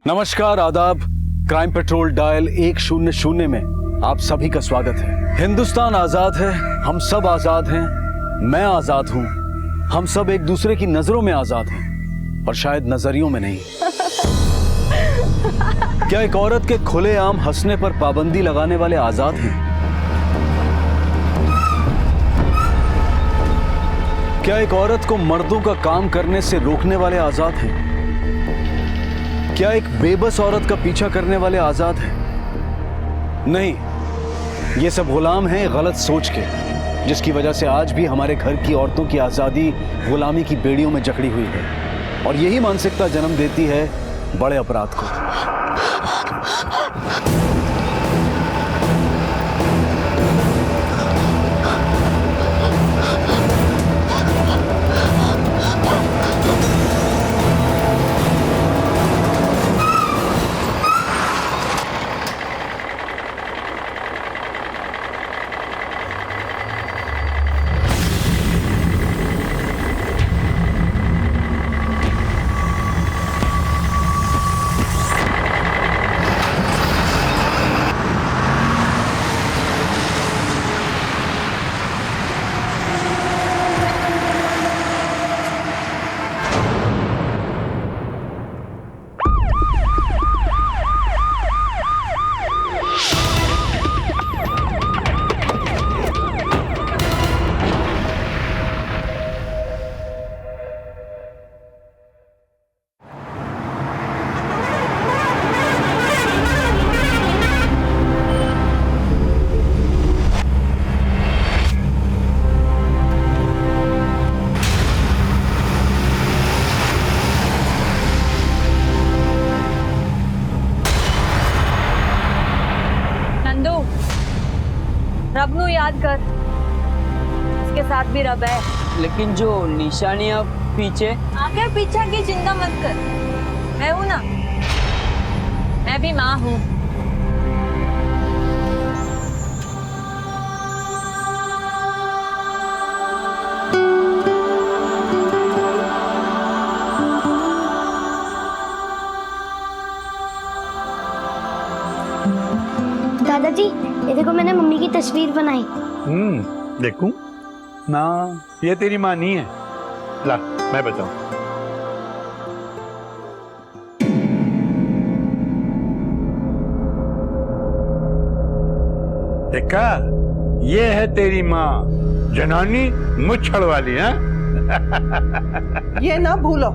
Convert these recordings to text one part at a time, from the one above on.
नमस्कार, आदाब। Crime petrol dial 100 में आप सभी का स्वागत है। हिंदुस्तान आजाद है, हम सब आजाद हैं, मैं आजाद हूं, हम सब एक दूसरे की नजरों में आजाद हैं, पर शायद नजरियों में नहीं। क्या एक औरत के खुलेआम हंसने पर पाबंदी लगाने वाले आजाद हैं? क्या एक औरत को मर्दों का काम करने से रोकने वाले आजाद हैं? क्या एक बेबस औरत का पीछा करने वाले आजाद हैं? नहीं, ये सब गुलाम हैं गलत सोच के, जिसकी वजह से आज भी हमारे घर की औरतों की आजादी गुलामी की बेड़ियों में जकड़ी हुई है, और यही मानसिकता जन्म देती है बड़े अपराध को। रब नू याद कर, इसके साथ भी रब है। लेकिन जो निशानियां पीछे आगे पीछे की चिंता मत कर, मैं हूं ना, मैं भी माँ हूँ। दादाजी, ये देखो मैंने मम्मी की तस्वीर बनाई। देखूं ना, ये तेरी माँ नहीं है। ला, मैं बताऊं। देखा, ये है तेरी माँ, जनानी मुच्छड़ वाली है। ये ना भूलो,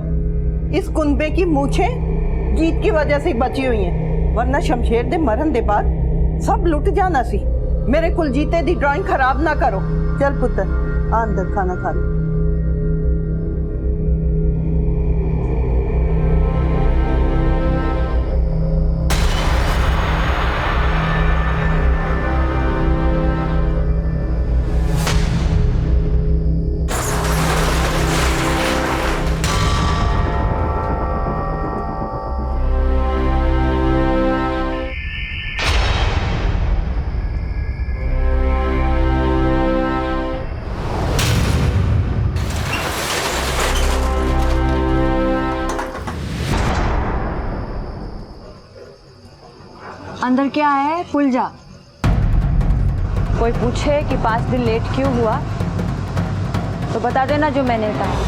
इस कुनबे की मूछें जीत की वजह से बची हुई हैं, वरना शमशेर दे मरन दे बाद सब लुट जाना सी। मेरे कुलजीते दी ड्राइंग खराब ना करो। चल पुत्र, आ अंदर खाना खा ले। अंदर क्या है, भूल जा। कोई पूछे कि 5 दिन लेट क्यों हुआ तो बता देना जो मैंने कहा।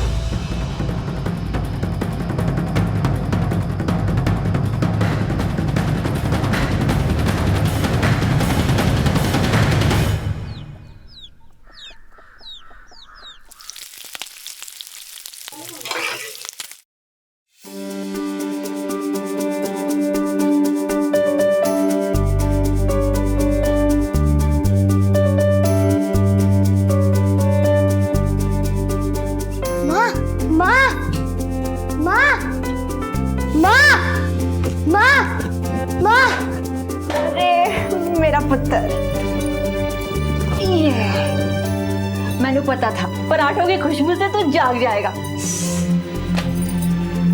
पुत्र, मैंने पता था पराठों की खुशबू से तू जाग जाएगा।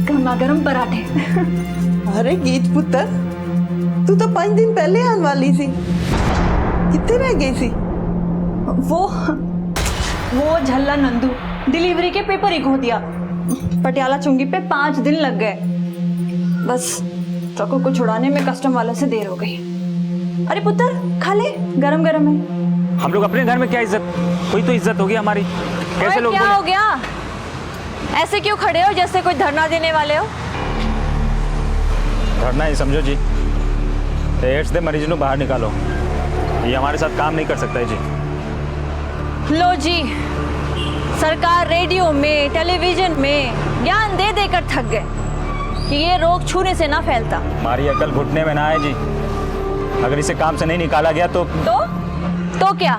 गर्मा गर्म पराठे। अरे गीत पुत्र, तू तो 5 दिन पहले आने वाली थी, कितने रह गई थी? वो झल्ला नंदू डिलीवरी के पेपर ही खो दिया। पटियाला चुंगी पे 5 दिन लग गए। बस ट्रकों को छुड़ाने में कस्टम वालों से देर हो गई। अरे पुत्र खा ले, गरम गरम है। हम लोग अपने घर में क्या इज्जत, कोई तो इज्जत होगी हमारी। कैसे ओए, लोग क्या हो गया? ऐसे क्यों खड़े हो जैसे कोई धरना देने वाले हो? धरना ही समझो जी। एड्स दे मरीज ਨੂੰ बाहर निकालो, ये हमारे साथ काम नहीं कर सकता है जी। लो जी, सरकार रेडियो में, टेलीविजन में ज्ञान दे देकर थक गए कि ये रोग छूने से ना फैलता। हमारी अकल घुटने में ना है जी। अगर इसे काम से नहीं निकाला गया तो क्या?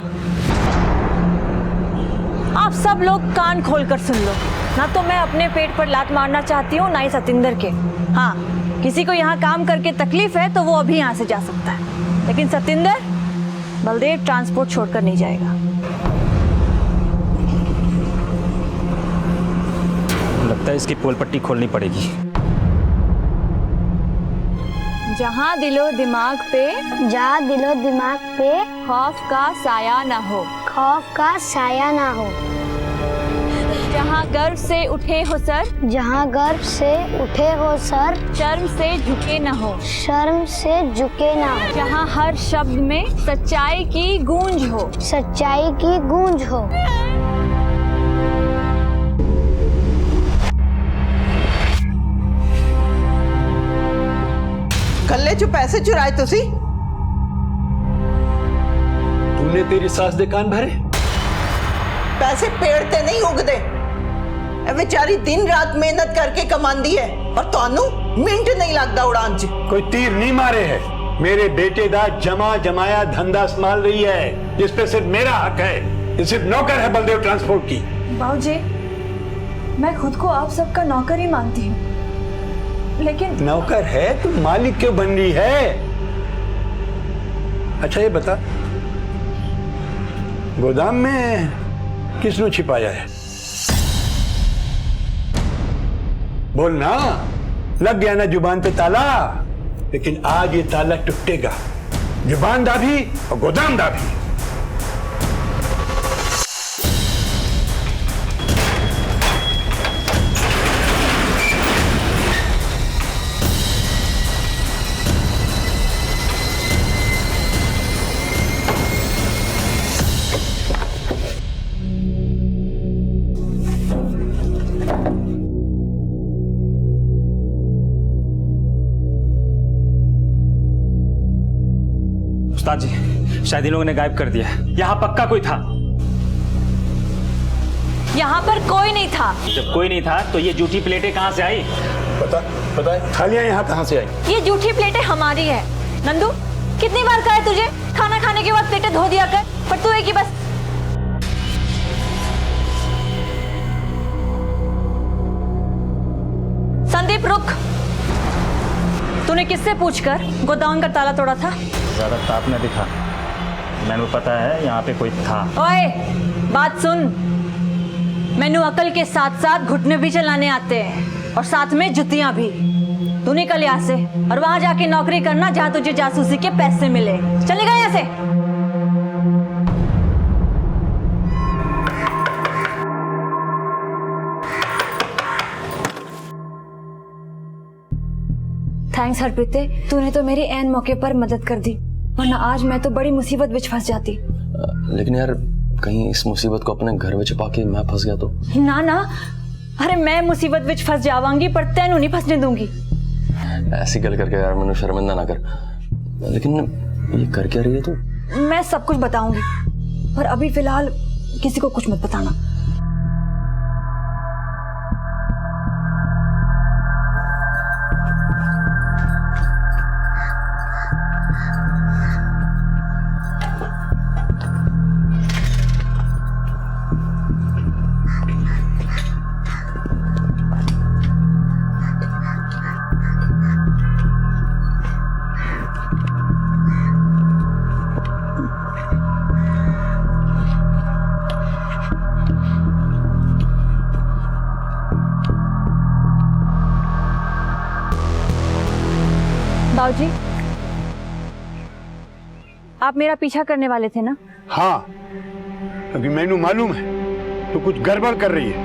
आप सब लोग कान खोलकर सुन लो। ना तो मैं अपने पेट पर लात मारना चाहती हूँ, ना ही सतिंदर के। हाँ, किसी को यहाँ काम करके तकलीफ है तो वो अभी यहाँ से जा सकता है, लेकिन सतिंदर बलदेव ट्रांसपोर्ट छोड़कर नहीं जाएगा। लगता है इसकी पोल पट्टी खोलनी पड़ेगी। जहाँ दिलो दिमाग पे जहाँ दिलो दिमाग पे खौफ का साया ना हो, खौफ का साया ना हो, जहाँ गर्व से उठे हो सर, जहाँ गर्व से उठे हो सर, शर्म से झुके ना हो, शर्म से झुके ना हो, जहाँ हर शब्द में सच्चाई की गूंज हो, सच्चाई की गूंज हो। कल्ले चो पैसे चुराए तुसी? तूने तेरी सास दे कान भरे? पैसे पेड़ ते नहीं उगदे। ए बेचारी दिन रात मेहनत करके कमांदी है और तानू मिंट नहीं लगता उड़ान च। कोई तीर नहीं मारे है। मेरे बेटे दा जमा जमाया धंधा संभाल रही है, जिस पे सिर्फ मेरा हक है। ये सिर्फ नौकर है बलदेव ट्रांसपोर्ट की। बाबूजी, मैं खुद को आप सबका नौकर ही मानती हूँ, लेकिन नौकर है तो मालिक क्यों बन रही है? अच्छा ये बता, गोदाम में किसने छिपाया है? बोलना। लग गया ना जुबान पे ताला, लेकिन आज ये ताला टूटेगा। जुबान दाभी और गोदाम दाभी। उस्ताद जी, शायद इन लोगों ने गायब कर दिया। यहाँ पक्का कोई था। यहाँ पर कोई नहीं था। जब कोई नहीं था तो ये जूठी प्लेटें कहाँ से आई? पता है थालियां यहाँ कहाँ से आई? ये जूठी प्लेटें हमारी है। नंदू, कितनी बार कहा है तुझे खाना खाने के बाद प्लेटें धो दिया कर, पर तू एक ही बस। संदीप रुक। तूने किससे पूछकर गोदाम का ताला तोड़ा था? ज्यादा ताप न दिखा, मैंने पता है यहाँ पे कोई था। ओए, बात सुन। मैनू अकल के साथ साथ घुटने भी चलाने आते हैं, और साथ में जुतियां भी। तू निकल यहाँ से और वहां जाके नौकरी करना जहां तुझे जासूसी के पैसे मिले। चलेगा यहाँ से? थैंक्स हरप्रीते, तूने तो मेरी ऐन मौके पर मदद कर दी, वरना आज मैं तो बड़ी मुसीबत विच फंस जाती। लेकिन यार, कहीं इस मुसीबत को अपने घर में छुपा के मैं फंस गया तो? ना ना, अरे मैं मुसीबत विच फंस जावांगी, पर तैनू नहीं फंसने दूंगी। ऐसी गल करके यार मैंने शर्मिंदा ना कर। लेकिन ये कर क्या रही है तू? मैं सब कुछ बताऊंगी, पर अभी फिलहाल किसी को कुछ मत बताना। बाबूजी, आप मेरा पीछा करने वाले थे ना? हाँ, क्योंकि मैनू मालूम है तो कुछ गड़बड़ कर रही है।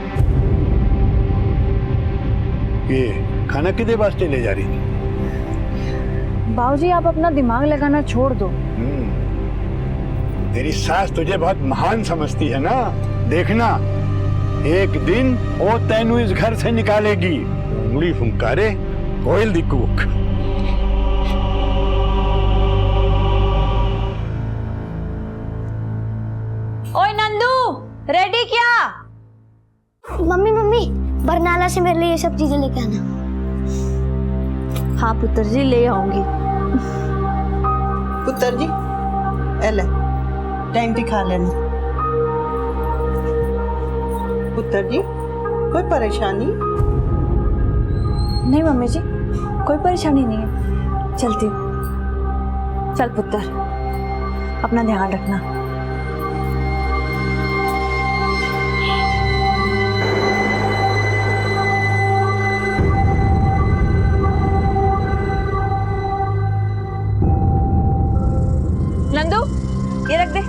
ये खाना किदे वास्ते ले जा रही थी? बाबूजी आप अपना दिमाग लगाना छोड़ दो। तेरी सास तुझे बहुत महान समझती है ना, देखना एक दिन वो तेनू इस घर से निकालेगी। उंगली फुंकारे कोयल दी कूक। ओए नंदू, रेडी क्या? मम्मी मम्मी बरनाला से मेरे लिए ये सब चीजें लेके आना। हाँ पुत्र जी, ले आऊंगी। पुत्र जी ए ले टाइम दिखा लेना। पुत्र जी कोई परेशानी? नहीं मम्मी जी, कोई परेशानी नहीं है, चलती हूँ। चल पुत्र, अपना ध्यान रखना। नंदू, ये रख दे।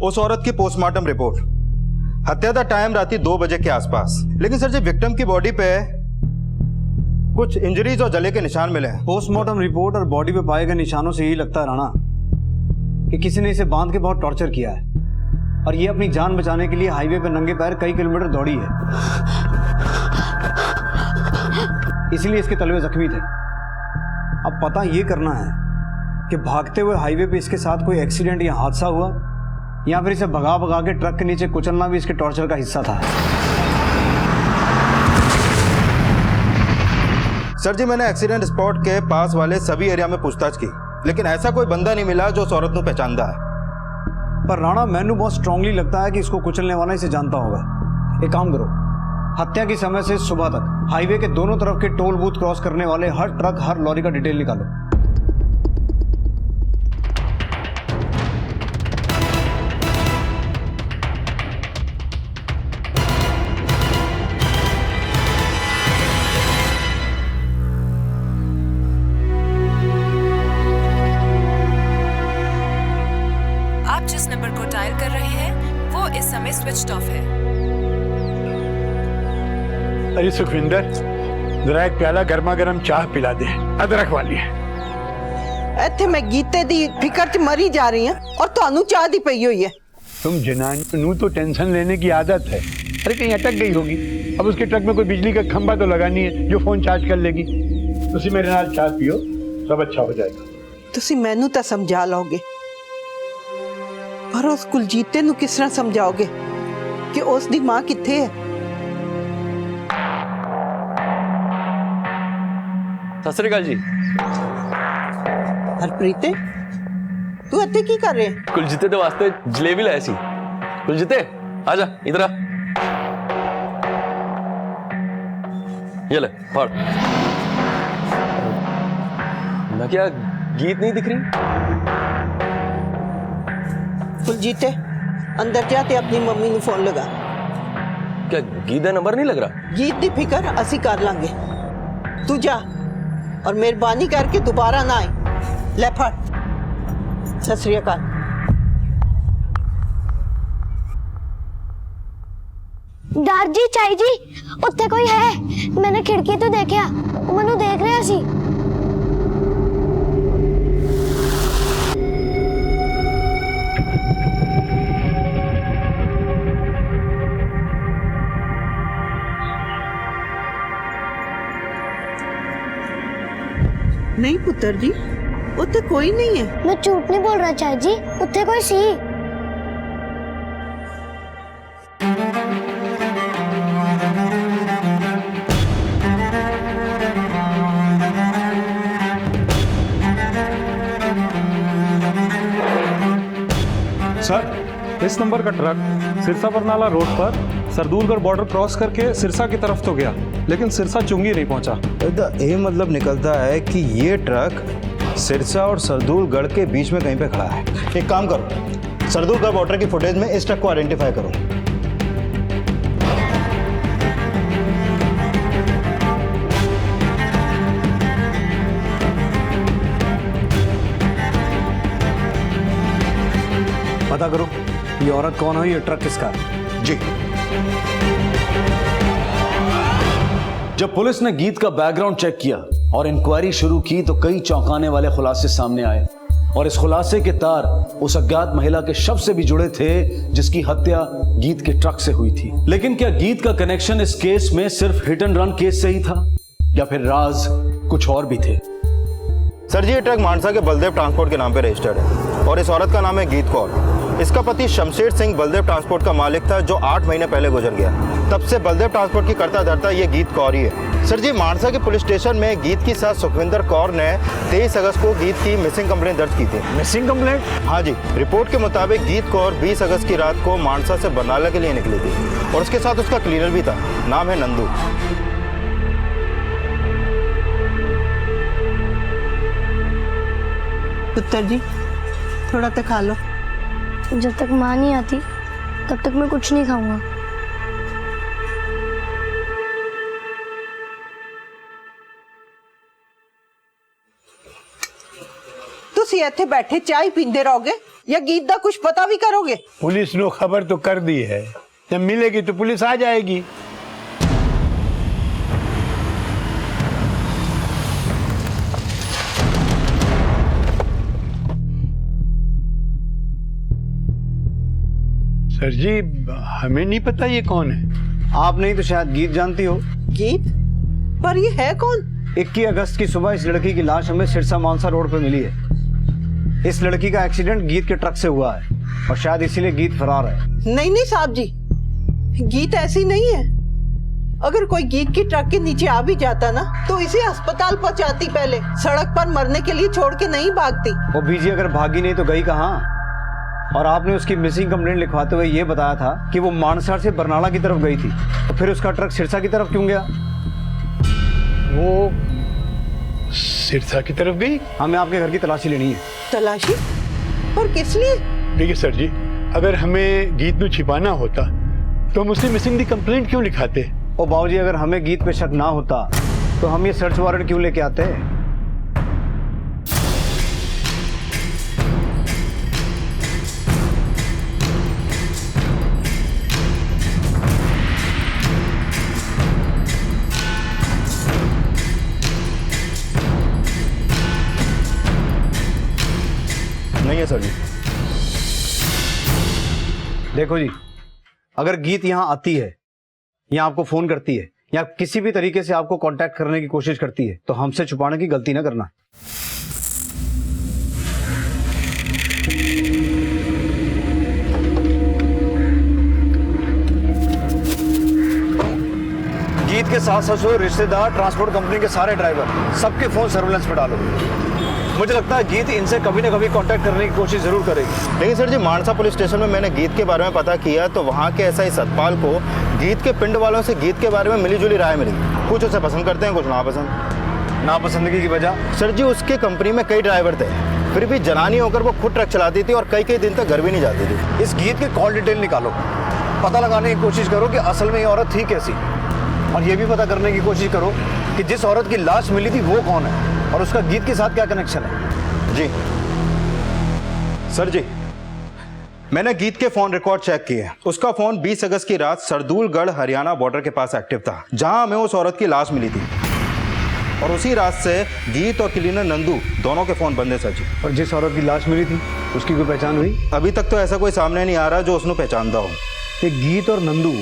उस औरत की पोस्टमार्टम रिपोर्ट, हत्या का टाइम रात 2 बजे के आसपास। लेकिन सर जी विक्टिम की बॉडी पे कुछ इंजरीज और जले के निशान मिले हैं। पोस्टमार्टम रिपोर्ट और बॉडी पे पाए गए निशानों से यही लगता है राणा कि किसी ने इसे बांध के बहुत टॉर्चर किया है और ये अपनी जान बचाने के लिए हाईवे पर नंगे पैर कई किलोमीटर दौड़ी है, इसलिए इसके तलवे जख्मी थे। अब पता ये करना है कि भागते हुए हाईवे पे इसके साथ कोई एक्सीडेंट या हादसा हुआ या फिर इसे भगा भगा के ट्रक के नीचे कुचलना भी इसके टॉर्चर का हिस्सा था। सर जी मैंने एक्सीडेंट स्पॉट के पास वाले सभी एरिया में पूछताछ की, लेकिन ऐसा कोई बंदा नहीं मिला जो उस औरत को पहचानता है। पर राणा मैनू बहुत स्ट्रांगली लगता है कि इसको कुचलने वाला इसे जानता होगा। एक काम करो, हत्या के समय से सुबह तक हाईवे के दोनों तरफ के टोल बूथ क्रॉस करने वाले हर ट्रक हर लॉरी का डिटेल निकालो। जिस नंबर को डायल कर रहे हैं वो इस समय स्विच्ड ऑफ है। अरे सुखविंदर, जरा एक प्याला गर्मा गर्म चाह पिला दे, अदरक वाली है। ਇੱਥੇ मैं गीते दी फिकर च मरी जा रही हूं और ਤੁਹਾਨੂੰ चाह दी पई हुई है। तुम जनानी तो टेंशन लेने की आदत है। अरे कहीं अटक गई होगी, अब उसके ट्रक में कोई बिजली का खंभा तो लगानी है जो फोन चार्ज कर लेगी। तुसी मेरे नाल चाह पियो, सब अच्छा हो जाएगा। ਤੁਸੀਂ ਮੈਨੂੰ ਤਾਂ ਸਮਝਾ ਲਓਗੇ, पर उस कुलजीते ਨੂੰ किस तरह समझाओगे कि उसकी मां किथे है? सत श्री अकाल जी। हरप्रीते, तू इत्थे की कर रहे? कुलजीते दे वास्ते जलेबी लाए सी। कुलजीते आजा इधर आ, ये ले पढ़। मैं क्या गीत नहीं दिख रही? कुलजीते अंदर जा ते अपनी मम्मी ਨੂੰ फोन लगा। क्या गीत का नंबर नहीं लग रहा? गीत दी फिकर असी कर लांगे, तू जा और मेहरबानी करके दोबारा ना आए। ले फड़। सत श्री अकाल। डर जी चाई जी उत्थे कोई है? मैंने खिड़की तो देखा, मनु देख रहा सी। नहीं पुत्र जी, उत्थे कोई नहीं है। मैं झूठ नहीं बोल रहा चाई जी, उत्थे कोई सी। सर, इस नंबर का ट्रक सिरसा बरनाला रोड पर सरदूलगढ़ बॉर्डर क्रॉस करके सिरसा की तरफ तो गया, लेकिन सिरसा चुंगी नहीं पहुंचा। ये मतलब निकलता है कि ये ट्रक सिरसा और सरदूलगढ़ के बीच में कहीं पे खड़ा है। एक काम करो, सरदूलगढ़ बॉर्डर की फुटेज में इस ट्रक को आइडेंटिफाई करो। पता करो ये औरत कौन है, ये ट्रक किसका है। जी। जब पुलिस ने गीत का बैकग्राउंड चेक किया और इंक्वायरी शुरू की तो कई चौंकाने वाले खुलासे सामने आए और इस खुलासे के तार उस अज्ञात महिला के शव से भी जुड़े थे जिसकी हत्या गीत के ट्रक से हुई थी। लेकिन क्या गीत का कनेक्शन इस केस में सिर्फ हिट एंड रन केस से ही था या फिर राज कुछ और भी थे? सर जी, ये ट्रक मानसा के बलदेव ट्रांसपोर्ट के नाम पे रजिस्टर्ड है और इस औरत का नाम है गीत कौर। इसका पति शमशेर सिंह बलदेव ट्रांसपोर्ट का मालिक था जो 8 महीने पहले गुजर गया। तब से बलदेव ट्रांसपोर्ट की करता धरता ये गीत कौर ही है। सर जी, मानसा के पुलिस स्टेशन में गीत की सास सुखविंदर कौर ने 23 अगस्त को गीत की मिसिंग कंप्लेंट दर्ज की थी। Missing complaint? हाँ जी। रिपोर्ट के मुताबिक गीत कौर 20 अगस्त की रात को मानसा से बरनाला के लिए निकली थी और उसके साथ उसका क्लीनर भी था, नाम है नंदू। पुत्र जी, थोड़ा तो खा लो। जब तक माँ नहीं आती तब तक मैं कुछ नहीं खाऊंगा। तुसी इत्थे बैठे चाय पींदे रहोगे या गीत दा कुछ पता भी करोगे? पुलिस ने खबर तो कर दी है, जब मिलेगी तो पुलिस आ जाएगी। सर जी, हमें नहीं पता ये कौन है। आप नहीं तो शायद गीत जानती हो। गीत? पर ये है कौन? 21 अगस्त की सुबह इस लड़की की लाश हमें सिरसा मानसा रोड पर मिली है। इस लड़की का एक्सीडेंट गीत के ट्रक से हुआ है और शायद इसीलिए गीत फरार है। नहीं नहीं साहब जी, गीत ऐसी नहीं है। अगर कोई गीत की ट्रक के नीचे आ भी जाता ना तो इसे अस्पताल पहुंचाती, पहले सड़क पर मरने के लिए छोड़ के नहीं भागती। वो बीजी अगर भागी नहीं तो गई कहाँ? और आपने उसकी मिसिंग कंप्लेंट लिखवाते हुए ये बताया था कि वो मानसा से बरनाला की तरफ गई थी, तो फिर उसका ट्रक सिरसा की तरफ क्यों गया? वो सिरसा की तरफ गई। हमें आपके घर की तलाशी लेनी है। तलाशी? और किस लिए? देखिए सर जी, अगर हमें गीत को छिपाना होता तो हम उससे मिसिंग दी कंप्लेंट क्यों लिखाते? ओ बाबूजी, अगर हमें गीत पे शक ना होता तो हम ये सर्च वारंट क्यों लेके आते? नहीं है सर जी। देखो जी, अगर गीत यहाँ आती है या आपको फोन करती है या किसी भी तरीके से आपको कांटेक्ट करने की कोशिश करती है तो हमसे छुपाने की गलती ना करना। गीत के साथ साथ रिश्तेदार, ट्रांसपोर्ट कंपनी के सारे ड्राइवर, सबके फोन सर्विलेंस पे डालो। मुझे लगता है गीत इनसे कभी ना कभी कांटेक्ट करने की कोशिश जरूर करेगी। लेकिन सर जी, मानसा पुलिस स्टेशन में मैंने गीत के बारे में पता किया तो वहाँ के एसआई सतपाल को गीत के पिंड वालों से गीत के बारे में मिली जुली राय मिली। कुछ उसे पसंद करते हैं, कुछ नापसंद। नापसंदगी की वजह? सर जी, उसके कंपनी में कई ड्राइवर थे, फिर भी जनानी होकर वो खुद ट्रक चलाती थी और कई कई दिन तक घर भी नहीं जाती थी। इस गीत की कॉल डिटेल निकालो, पता लगाने की कोशिश करो कि असल में ये औरत थी कैसी, और ये भी पता करने की कोशिश करो कि जिस औरत की लाश मिली थी वो कौन है और उसका गीत के साथ क्या कनेक्शन है। जी सर जी, मैंने गीत के फोन रिकॉर्ड चेक किए। उसका फोन 20 अगस्त की रात सरदूलगढ़ हरियाणा बॉर्डर के पास एक्टिव था, जहां हमें उस औरत की लाश मिली थी। और उसी रात से गीत और क्लीनर नंदू दोनों के फोन बंद है सर जी। और जिस औरत की लाश मिली थी उसकी कोई पहचान हुई? अभी तक तो ऐसा कोई सामने नहीं आ रहा जो उसने पहचानता हो। ये गीत और नंदू,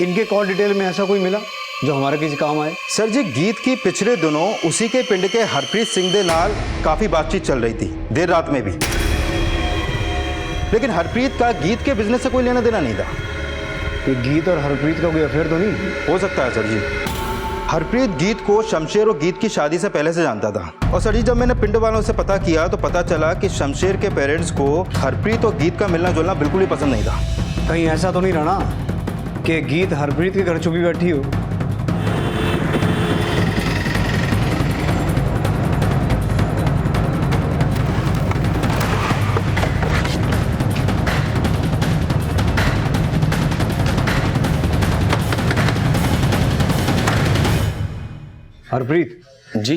इनके कॉल डिटेल में ऐसा कोई मिला जो हमारे किसी काम आए? सर जी, गीत की पिछले दिनों उसी के पिंड के हरप्रीत सिंह दे नाल काफी बातचीत चल रही थी, देर रात में भी। लेकिन हरप्रीत का गीत के बिजनेस से कोई लेना देना नहीं था। ये गीत और हरप्रीत का कोई अफेयर तो नहीं? हो सकता है सर जी। हरप्रीत गीत को शमशेर और गीत की शादी से पहले से जानता था। और सर जी, जब मैंने पिंड वालों से पता किया तो पता चला कि शमशेर के पेरेंट्स को हरप्रीत और गीत का मिलना जुलना बिल्कुल ही पसंद नहीं था। कहीं ऐसा तो नहीं रहा कि गीत हरप्रीत के घर छुपी बैठी हो? हरप्रीत जी।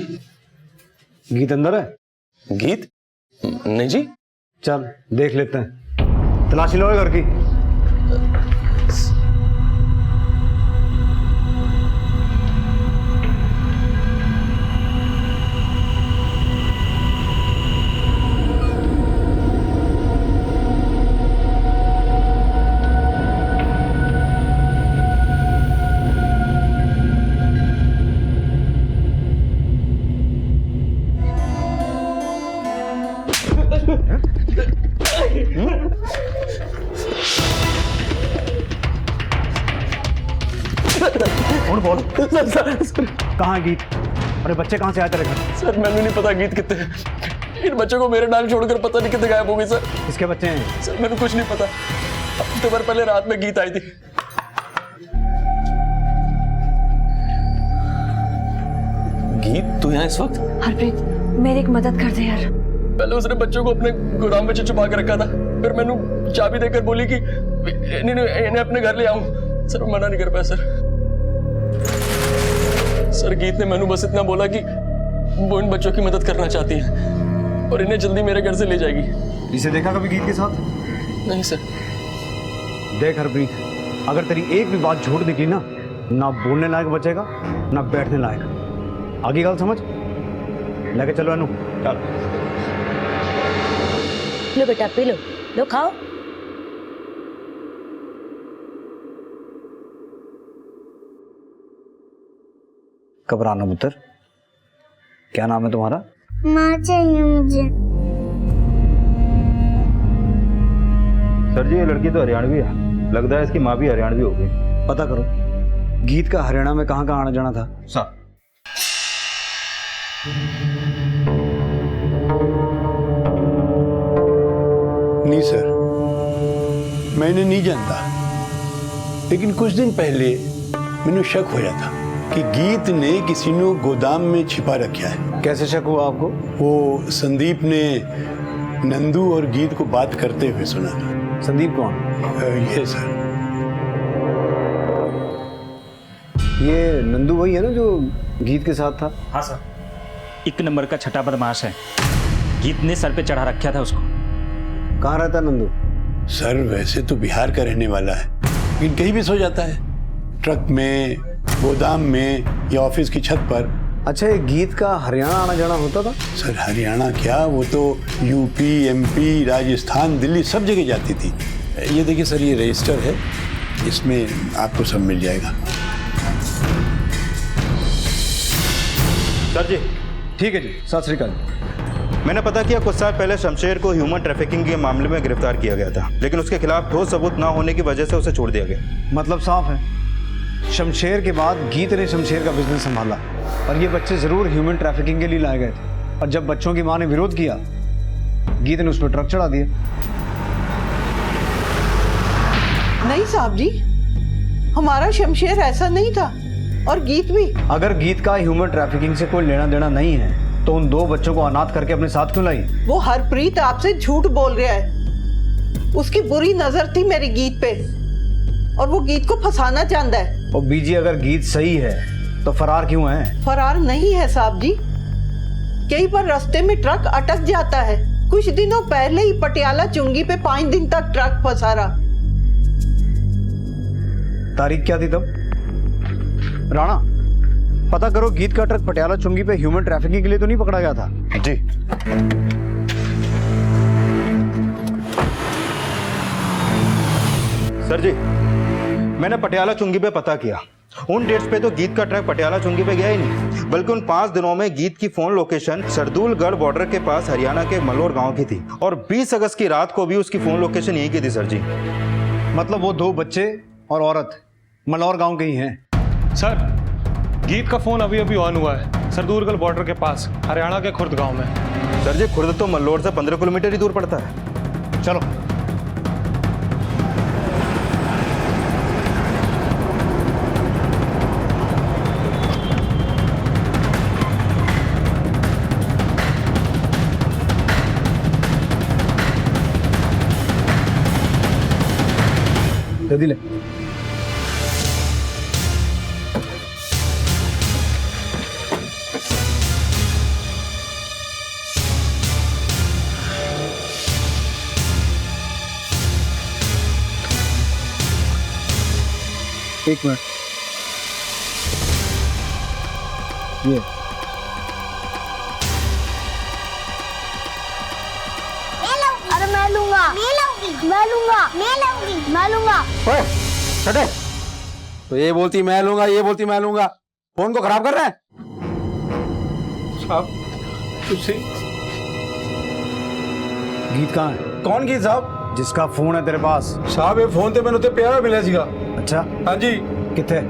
गीत अंदर है? गीत? नहीं जी। चल देख लेते हैं, तलाशी लो घर की। कहाँ है गीत? अरे बच्चे कहाँ से आए तेरे घर? सर मैंने नहीं पता गीत कितने हैं। इन बच्चों को मेरे नाम छोड़कर पता नहीं कितने गायब हो गए सर। किसके बच्चे हैं? सर मैंने कुछ नहीं पता। हफ्ते भर पहले रात में गीत आई थी। गीत तू यहाँ इस वक्त? हरप्रीत मेरी एक मदद कर दे यार। पहले उसने बच्चों को अपने गोदाम में छुपा के रखा था, फिर मैंने चाबी देकर बोली कि इन्हें अपने घर ले आऊं। सर मैं मना नहीं कर पाया सर। सर गीत ने मैंने बस इतना बोला कि वो इन बच्चों की मदद करना चाहती है और इन्हें जल्दी मेरे घर से ले जाएगी। इसे देखा कभी गीत के साथ? नहीं सर। देख हरप्रीत, अगर तेरी एक भी बात झूठ निकली ना बोलने लायक बचेगा ना बैठने लायक। आगे गल समझ? लेके चलो अनु। चल लो बेटा पी लो, लो खाओ। घबराना पुत्र। क्या नाम है तुम्हारा? माँ चाहिए मुझे। सर जी, ये लड़की तो हरियाणवी है, लगता है इसकी माँ भी हरियाणवी होगी। पता करो गीत का हरियाणा में कहाँ कहाँ आना जाना था। सर नहीं सर, मैंने नहीं जानता, लेकिन कुछ दिन पहले मैंने शक हो जाता कि गीत ने किसी ने गोदाम में छिपा रखा है। कैसे शक हुआ आपको? वो संदीप ने नंदू और गीत को बात करते हुए सुना था। संदीप कौन? ये सर, ये नंदू वही है ना जो गीत के साथ था? हाँ सर। एक नंबर का छठा बदमाश है। गीत ने सर पे चढ़ा रखा था उसको। कहाँ रहता नंदू? सर वैसे तो बिहार का रहने वाला है, लेकिन कहीं भी सो जाता है, ट्रक में, गोदाम में या ऑफिस की छत पर। अच्छा, ये गीत का हरियाणा आना जाना होता था? सर हरियाणा क्या, वो तो यूपी, एमपी, राजस्थान, दिल्ली सब जगह जाती थी। ये देखिए सर, ये रजिस्टर है, इसमें आपको सब मिल जाएगा। सर जी। ठीक है जी, सत श्री अकाल। मैंने पता किया कुछ साल पहले शमशेर को ह्यूमन ट्रैफिकिंग के मामले में गिरफ्तार किया गया था, लेकिन उसके खिलाफ ठोस सबूत ना होने की वजह से उसे छोड़ दिया गया। मतलब साफ है, शमशेर के बाद गीत ने शमशेर का बिजनेस संभाला और ये बच्चे जरूर ह्यूमन ट्रैफिकिंग के लिए लाए गए थे। और जब बच्चों की मां ने विरोध किया, गीत ने उस पर ट्रक चढ़ा दिया। नहीं साहब जी, हमारा शमशेर ऐसा नहीं था, और गीत भी। अगर गीत का ह्यूमन ट्रैफिकिंग से कोई लेना देना नहीं है तो उन दो बच्चों को अनाथ करके अपने साथ क्यों लाई? वो हरप्रीत आपसे झूठ बोल रहा है। उसकी बुरी नजर थी मेरी गीत पे और वो गीत को फंसाना चाहता है। और बीजी, अगर गीत सही है तो फरार क्यों है? फरार नहीं है साहब जी, कई बार रास्ते में ट्रक अटक जाता है। कुछ दिनों पहले ही पटियाला चुंगी पे 5 दिन तक ट्रक फंसा रहा। तारीख क्या थी तब? राणा, पता करो गीत का ट्रक पटियाला चुंगी पे ह्यूमन ट्रैफिकिंग के लिए तो नहीं पकड़ा गया था? जी। सर जी, मैंने पटियाला चुंगी पे पता किया। उन डेट्स पे तो गीत का ट्रक पटियाला चुंगी पे गया ही नहीं, बल्कि उन 5 दिनों में गीत की फोन लोकेशन सरदूलगढ़ बॉर्डर के पास हरियाणा के मलोर गांव की थी, और 20 अगस्त की रात को भी उसकी फोन लोकेशन यही की थी। सर जी, मतलब वो 2 बच्चे और औरत मलौर गांव के ही हैं? सर गीत का फोन अभी अभी ऑन हुआ है, सरदूलगढ़ बॉर्डर के पास, हरियाणा के खुर्द गांव में। सर जी, खुर्द तो मल्लोर से 15 किलोमीटर ही दूर पड़ता है। चलो। जल्दी ले। एक मिनट, ये अरे मैं लूंगा, मैं लूंगा। ओए, चटे। तो ये बोलती मैं लूंगा, ये बोलती मैं लूंगा, फोन को खराब कर रहे हैं। साहब तुझसे गीत कहाँ है? कौन गीत साहब? जिसका फोन है तेरे पास? साहब ये फोन ते मैंने उत्ते प्यारा मिला सीगा। अच्छा, हाँ जी। किथे?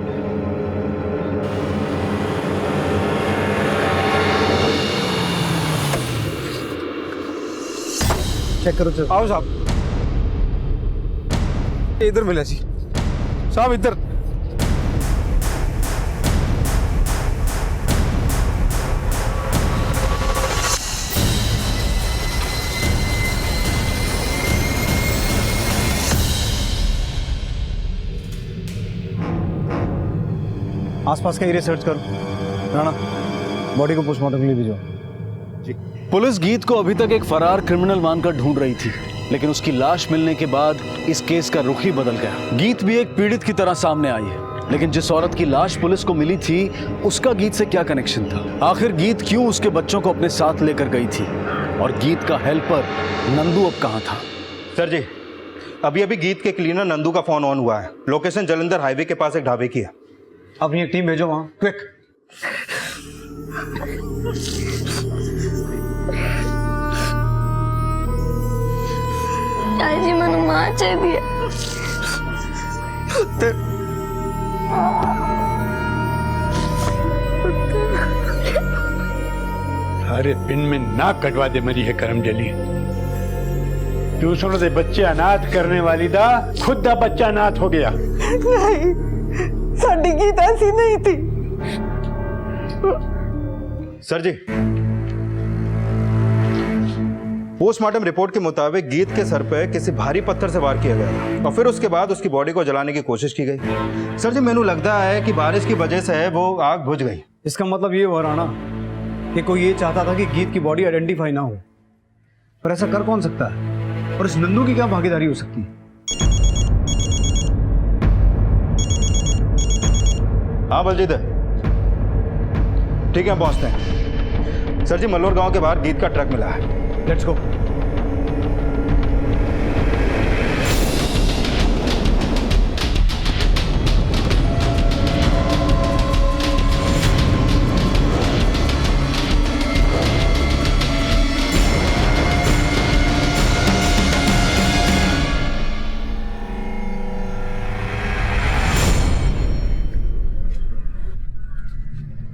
चेक करो। चलो आओ साहब, इधर मिला सी साहब, इधर। आसपास का एरिया सर्च करो। राणा, बॉडी को पोस्टमार्टम के लिए भेजो। पुलिस गीत को अभी तक एक फरार क्रिमिनल मानकर ढूंढ रही थी, लेकिन उसकी लाश मिलने के बाद इस केस का रुख ही बदल गया। गीत भी एक पीड़ित की तरह सामने आई है, लेकिन जिस औरत की लाश पुलिस को मिली थी उसका गीत से क्या कनेक्शन था? आखिर गीत क्यों उसके बच्चों को अपने साथ लेकर गई थी? और गीत का हेल्पर नंदू अब कहाँ था? सर जी, अभी अभी गीत के क्लीनर नंदू का फोन ऑन हुआ है। लोकेशन जलंधर हाईवे के पास एक ढाबे की है। अपनी एक टीम भेजो वहां, क्विक। जी मैंने मार चाहिए। अरे पिन में नाक कटवा दे मरी है करम जली। दूसरों दे बच्चे अनाथ करने वाली दा खुद दा बच्चा अनाथ हो गया। नहीं, साडी गीत ऐसी नहीं थी। सर जी, पोस्टमार्टम रिपोर्ट के मुताबिक गीत के सर पे किसी भारी पत्थर से वार किया गया था और फिर उसके बाद उसकी बॉडी को जलाने की कोशिश की गई। सर जी, मैंने लगता है कि बारिश की वजह से वो आग बुझ गई। इसका मतलब ये हुआ राणा कि कोई ये चाहता था कि गीत की बॉडी आइडेंटिफाई ना हो, पर ऐसा कर कौन सकता है? और इस नंदू की क्या भागीदारी हो सकती है? हाँ बलजीत, ठीक है, हम पहुंचते हैं। सर जी, मल्लोर गांव के बाहर गीत का ट्रक मिला है। Let's go.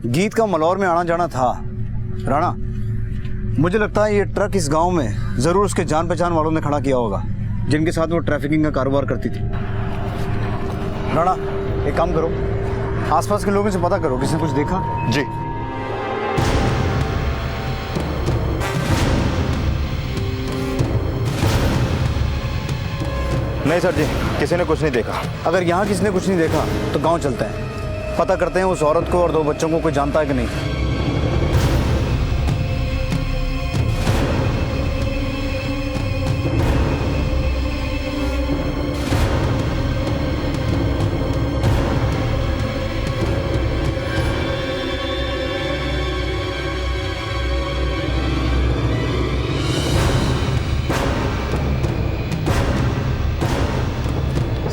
गीत का मलौर में आना जाना था। राणा, मुझे लगता है ये ट्रक इस गांव में जरूर उसके जान पहचान वालों ने खड़ा किया होगा, जिनके साथ वो ट्रैफिकिंग का कारोबार करती थी। राणा, एक काम करो, आसपास के लोगों से पता करो, किसी ने कुछ देखा? जी। नहीं सर जी, किसी ने कुछ नहीं देखा। अगर यहाँ किसी ने कुछ नहीं देखा तो गांव चलते हैं, पता करते हैं उस औरत को और 2 बच्चों को कोई जानता है कि नहीं।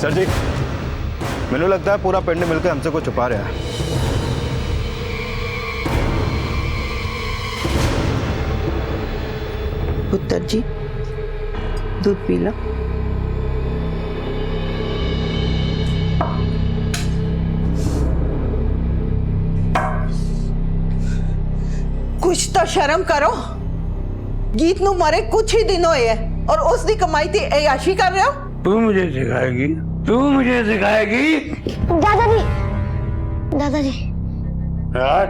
सर जी, मैंने लगता है पूरा पिंड मिलकर हमसे कुछ छुपा रहा है। पुत्र जी, दूध पी लो। कुछ तो शर्म करो। गीत नु मरे कुछ ही दिन होए है और उसकी कमाई थी ऐयाशी कर रहे हो। तू मुझे सिखाएगी, तू मुझे सिखाएगी। दादाजी, दादाजी। यार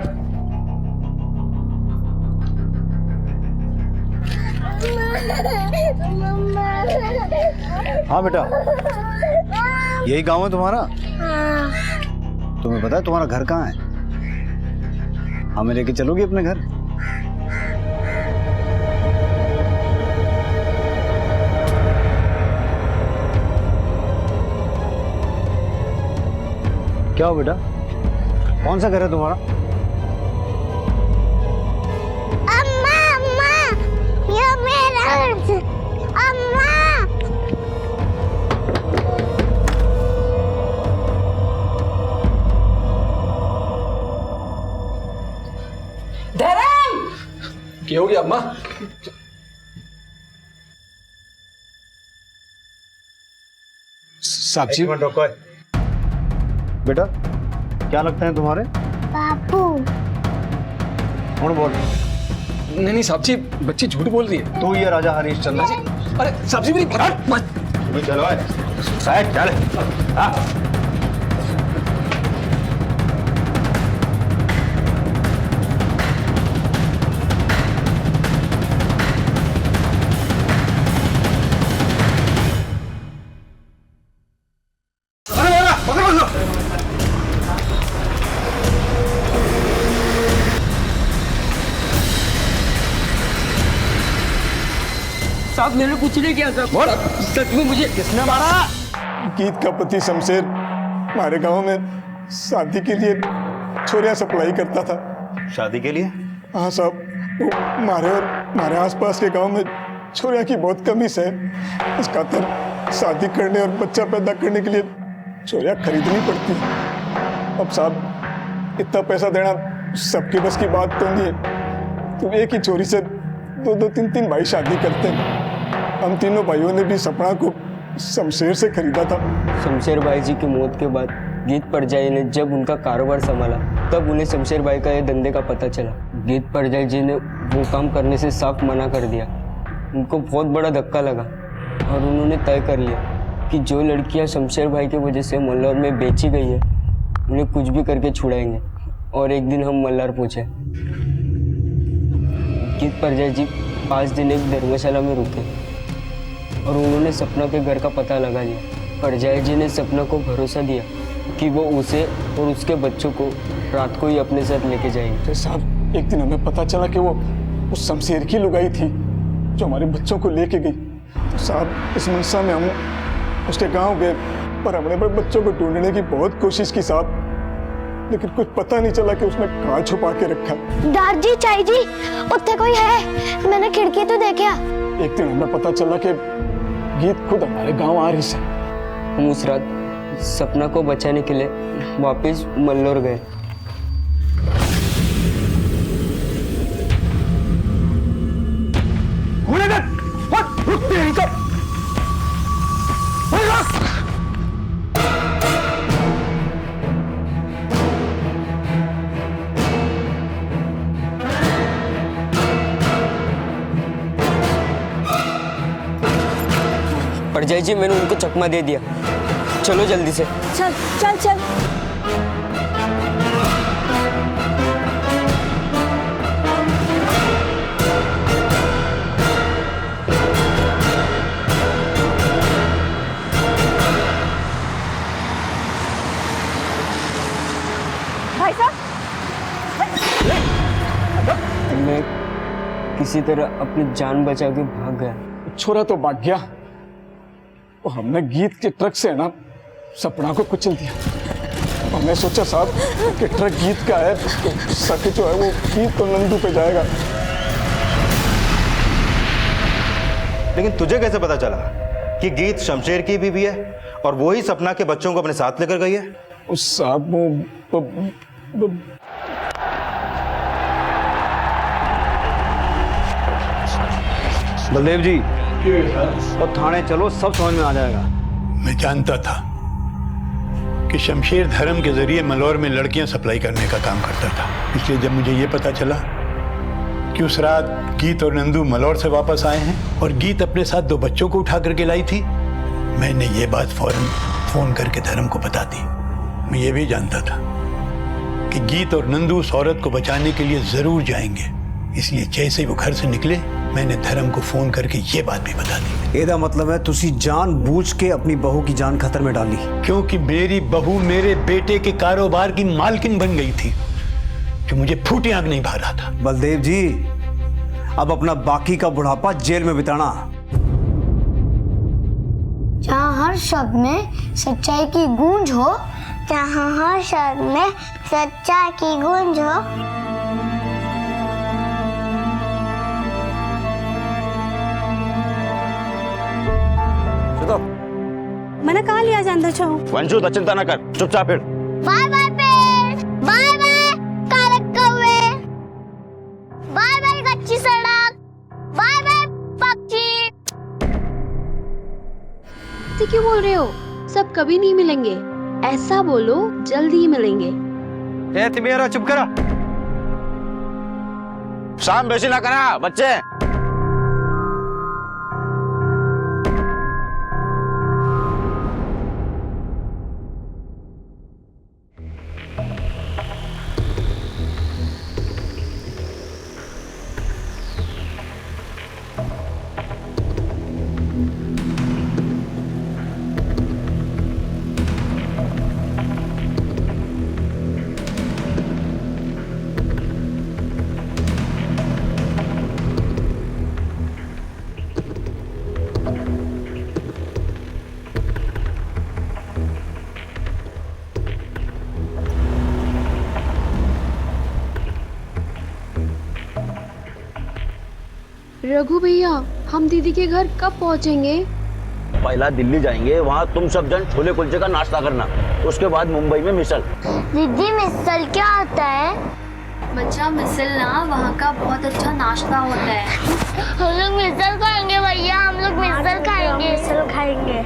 हाँ बेटा, यही गांव है तुम्हारा? तुम्हें पता है तुम्हारा घर कहाँ है? हमें लेके चलोगी अपने घर? क्या हो बेटा, कौन सा घर है तुम्हारा? अम्मा, अम्मा, ये मेरा घर। अम्मा। धर्म, क्या हो गया अम्मा? साक्षी बेटा, क्या लगते हैं तुम्हारे? बापू। कौन बोल? नहीं साहब, बच्ची झूठ बोल रही है। तू ये राजा हरीशचंद्र? अरे साहब जी मेरी बात मत। चलो साहब चल। हाँ साहब मैंने कुछ नहीं किया साहब, सच में मुझे किसने मारा? गीत का पति शमशेर हमारे गांव में शादी के लिए छोरियां सप्लाई करता था। शादी के लिए? हाँ साहब, वो हमारे आसपास के गांव में छोरियां की बहुत कमी है। इस खातिर शादी करने और बच्चा पैदा करने के लिए छोरियां खरीदनी पड़ती। अब साहब इतना पैसा देना सबके बस की बात तो नहीं है, तो एक ही छोरी से दो तीन भाई शादी करते हैं। हम तीनों भाइयों ने भी सपना को शमशेर से खरीदा था। शमशेर भाई जी की मौत के बाद गीत परजाई ने जब उनका कारोबार संभाला तब उन्हें शमशेर भाई का ये धंधे का पता चला। गीत परजाई जी ने वो काम करने से साफ मना कर दिया। उनको बहुत बड़ा धक्का लगा और उन्होंने तय कर लिया कि जो लड़कियां शमशेर भाई की वजह से मल्लार में बेची गई है उन्हें कुछ भी करके छुड़ाएंगे। और एक दिन हम मल्लार पहुंचे। गीत परजाई जी 5 दिन एक धर्मशाला में रुके और उन्होंने सपना के घर का पता लगा लिया। परजाई जी ने सपना को भरोसा दिया कि वो उसे और उसके बच्चों को रात को ही अपने साथ लेके जाएंगे। तो साहब एक दिन हमें पता चला कि वो उस शमशेर की लुगाई थी जो हमारे बच्चों को लेके गई। तो साहब इस मनसा में हम उसके गांव गए पर हमने बच्चों को ढूंढने की बहुत कोशिश की साहब, लेकिन कुछ पता नहीं चला कि उसने कहाँ छुपा के रखा। दादी, चाई जी, उत्ते कोई है? मैंने खिड़की तो देखा। एक दिन हमें पता चला कि गीत खुद हमारे गांव आ रही है। हम उस रात सपना को बचाने के लिए वापस मल्लोर गए। परजाई जी मैंने उनको चकमा दे दिया। चलो जल्दी से। चल चल चल। भाई साहब, मैं किसी तरह अपनी जान बचा के भाग गया। छोरा तो भाग गया और हमने गीत के ट्रक से ना सपना को कुचल दिया। हमने सोचा साहब कि ट्रक गीत का है तो शक जो है वो गीत तो नंदू पे जाएगा। लेकिन तुझे कैसे पता चला कि गीत शमशेर की बीवी है और वो ही सपना के बच्चों को अपने साथ लेकर गई है? उस साहब बलदेव जी और थाने चलो, सब समझ में आ जाएगा। मैं जानता था कि शमशेर धर्म के जरिए मलौर में लड़कियां सप्लाई करने का काम करता था, इसलिए जब मुझे ये पता चला कि उस रात गीत और नंदू मलौर से वापस आए हैं और गीत अपने साथ 2 बच्चों को उठा करके लाई थी। मैंने ये बात फौरन फोन करके धर्म को बता दी। मैं ये भी जानता था कि गीत और नंदू उस औरत को बचाने के लिए जरूर जाएंगे, इसलिए जैसे ही वो घर से निकले मैंने धर्म को फोन करके ये बात भी बता दी। एदा मतलब है तुसी जानबूझ के अपनी बहू की जान खतरे में डाली? क्योंकि मेरी बहू मेरे बेटे के कारोबार की मालकिन बन गई थी, जो मुझे फूटी आंख नहीं भा रहा था। बलदेव जी, अब अपना बाकी का बुढ़ापा जेल में बिताना। जहाँ हर शब्द में सच्चाई की गूंज हो, जहाँ हर शब्द में सच्चाई की गूंज हो। मैंने कहा लिया जानता चाहूँ। वंशु तो चिंता न कर, चुपचाप फिर। बाय बाय पेड़, बाय बाय कारक कौवे, बाय बाय कच्ची सड़क, बाय बाय पक्षी। क्यों बोल रहे हो? सब कभी नहीं मिलेंगे, ऐसा बोलो जल्दी ही मिलेंगे। ए तिमेरा चुप करा, शाम बेसी ना करा बच्चे। रघु भैया, हम दीदी के घर कब पहुंचेंगे? पहला दिल्ली जाएंगे, वहाँ तुम सब जन छोले कुलचे का नाश्ता करना, उसके बाद मुंबई में मिसल। दीदी मिसल क्या होता है? बच्चा, मिसल ना वहाँ का बहुत अच्छा नाश्ता होता है। हम लोग मिसल खाएंगे भैया, हम लोग मिसल खाएंगे। मिसल खाएंगे।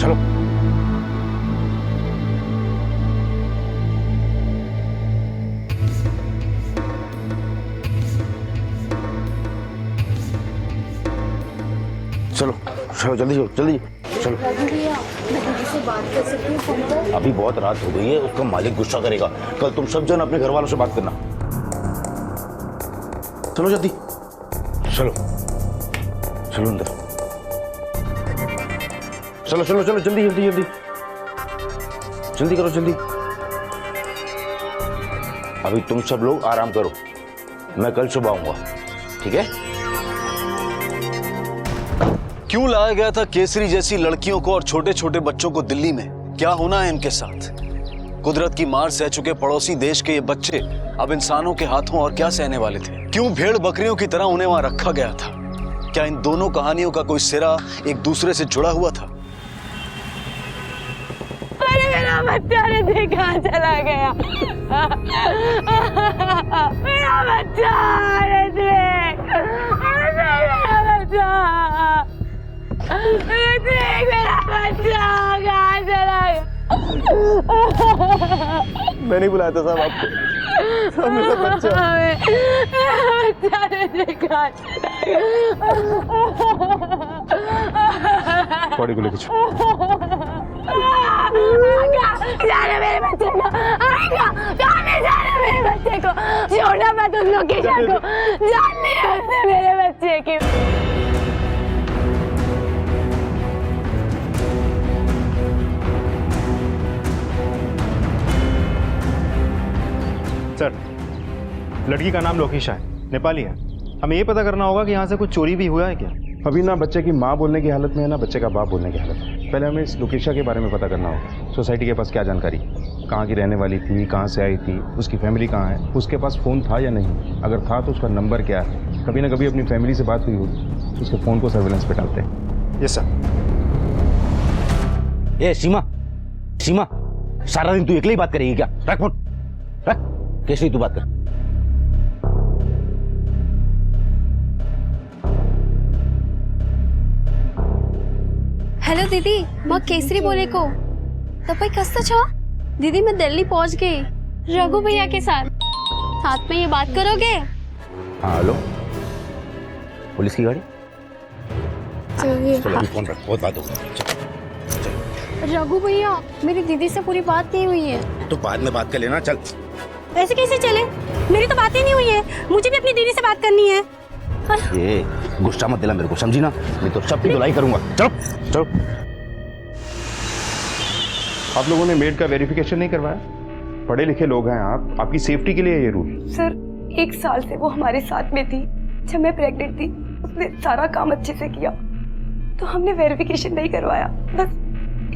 चलो चलो चलो जल्दी जल्दी चलो। भैया, मैं दीदी से बात कर सकती हूँ फोन पर? अभी बहुत रात हो गई है, उसका मालिक गुस्सा करेगा। कल तुम सब जन अपने घर वालों से बात करना। चलो जल्दी चलो, चलो अंदर चलो चलो चलो जल्दी जल्दी जल्दी जल्दी करो जल्दी। अभी तुम सब लोग आराम करो, मैं कल सुबह आऊंगा, ठीक है? क्यों लाया गया था केसरी जैसी लड़कियों को और छोटे छोटे बच्चों को दिल्ली में? क्या होना है इनके साथ? कुदरत की मार सह चुके पड़ोसी देश के ये बच्चे अब इंसानों के हाथों और क्या सहने वाले थे? क्यों भेड़ बकरियों की तरह उन्हें वहां रखा गया था? क्या इन दोनों कहानियों का कोई सिरा एक दूसरे से जुड़ा हुआ था? मेरा बच्चा ने कहाँ चला गया? मेरा बच्चा, मेरा बच्चा, मेरा बच्चा कहाँ चला गया? मैं नहीं बुलाया था साहब आपको, सब मेरा बच्चा। मेरा बच्चा ने कहाँ चला गया? बॉडी को लेके चलो। जाने मेरे बच्चे को, जाने मेरे बच्चे को, छोड़ना मत उस लोकेशन को, जाननी है उसने मेरे बच्चे की। सर, लड़की का नाम लोकेशा है, नेपाली है। हमें ये पता करना होगा कि यहाँ से कुछ चोरी भी हुआ है क्या? अभी ना बच्चे की माँ बोलने की हालत में है, ना बच्चे का बाप बोलने की हालत में। पहले हमें इस लोकेशा के बारे में पता करना होगा। सोसाइटी के पास क्या जानकारी, कहाँ की रहने वाली थी, कहाँ से आई थी, उसकी फैमिली कहाँ है, उसके पास फ़ोन था या नहीं, अगर था तो उसका नंबर क्या है, कभी ना कभी अपनी फैमिली से बात हुई होगी, उसके फ़ोन को सर्विलेंस पे डालते हैं। Yes sir. ए सीमा, सीमा, सारा दिन तू अकेले ही बात करेगी क्या? रख फोन, रख। केसरी तू बात कर। हेलो दीदी, मैं केसरी बोले को तपाईँ कस्तो छ? दीदी मैं दिल्ली पहुंच गई रघु भैया के साथ में ये बात करोगे? हाँ हेलो, पुलिस की गाड़ी। चलो अभी फोन रख, बहुत बात होगी। रघु भैया, मेरी दीदी से पूरी बात नहीं हुई है। तो बाद में बात कर लेना, चल। ऐसे कैसे चले? मेरी तो बात ही नहीं हुई है, मुझे भी अपनी दीदी से बात करनी है। ये गुस्सा मत दिला मेरे को, समझी ना? मैं तो सबकी धुलाई करूंगा। चलो चलो। आप लोगों ने मेड का वेरिफिकेशन नहीं करवाया? पढ़े लिखे लोग हैं आप, आपकी सेफ्टी के लिए ये रूल। सर 1 साल से वो हमारे साथ में थी। जब मैं प्रेग्नेंट थी उसने सारा काम अच्छे से किया, तो हमने वेरिफिकेशन नहीं करवाया। बस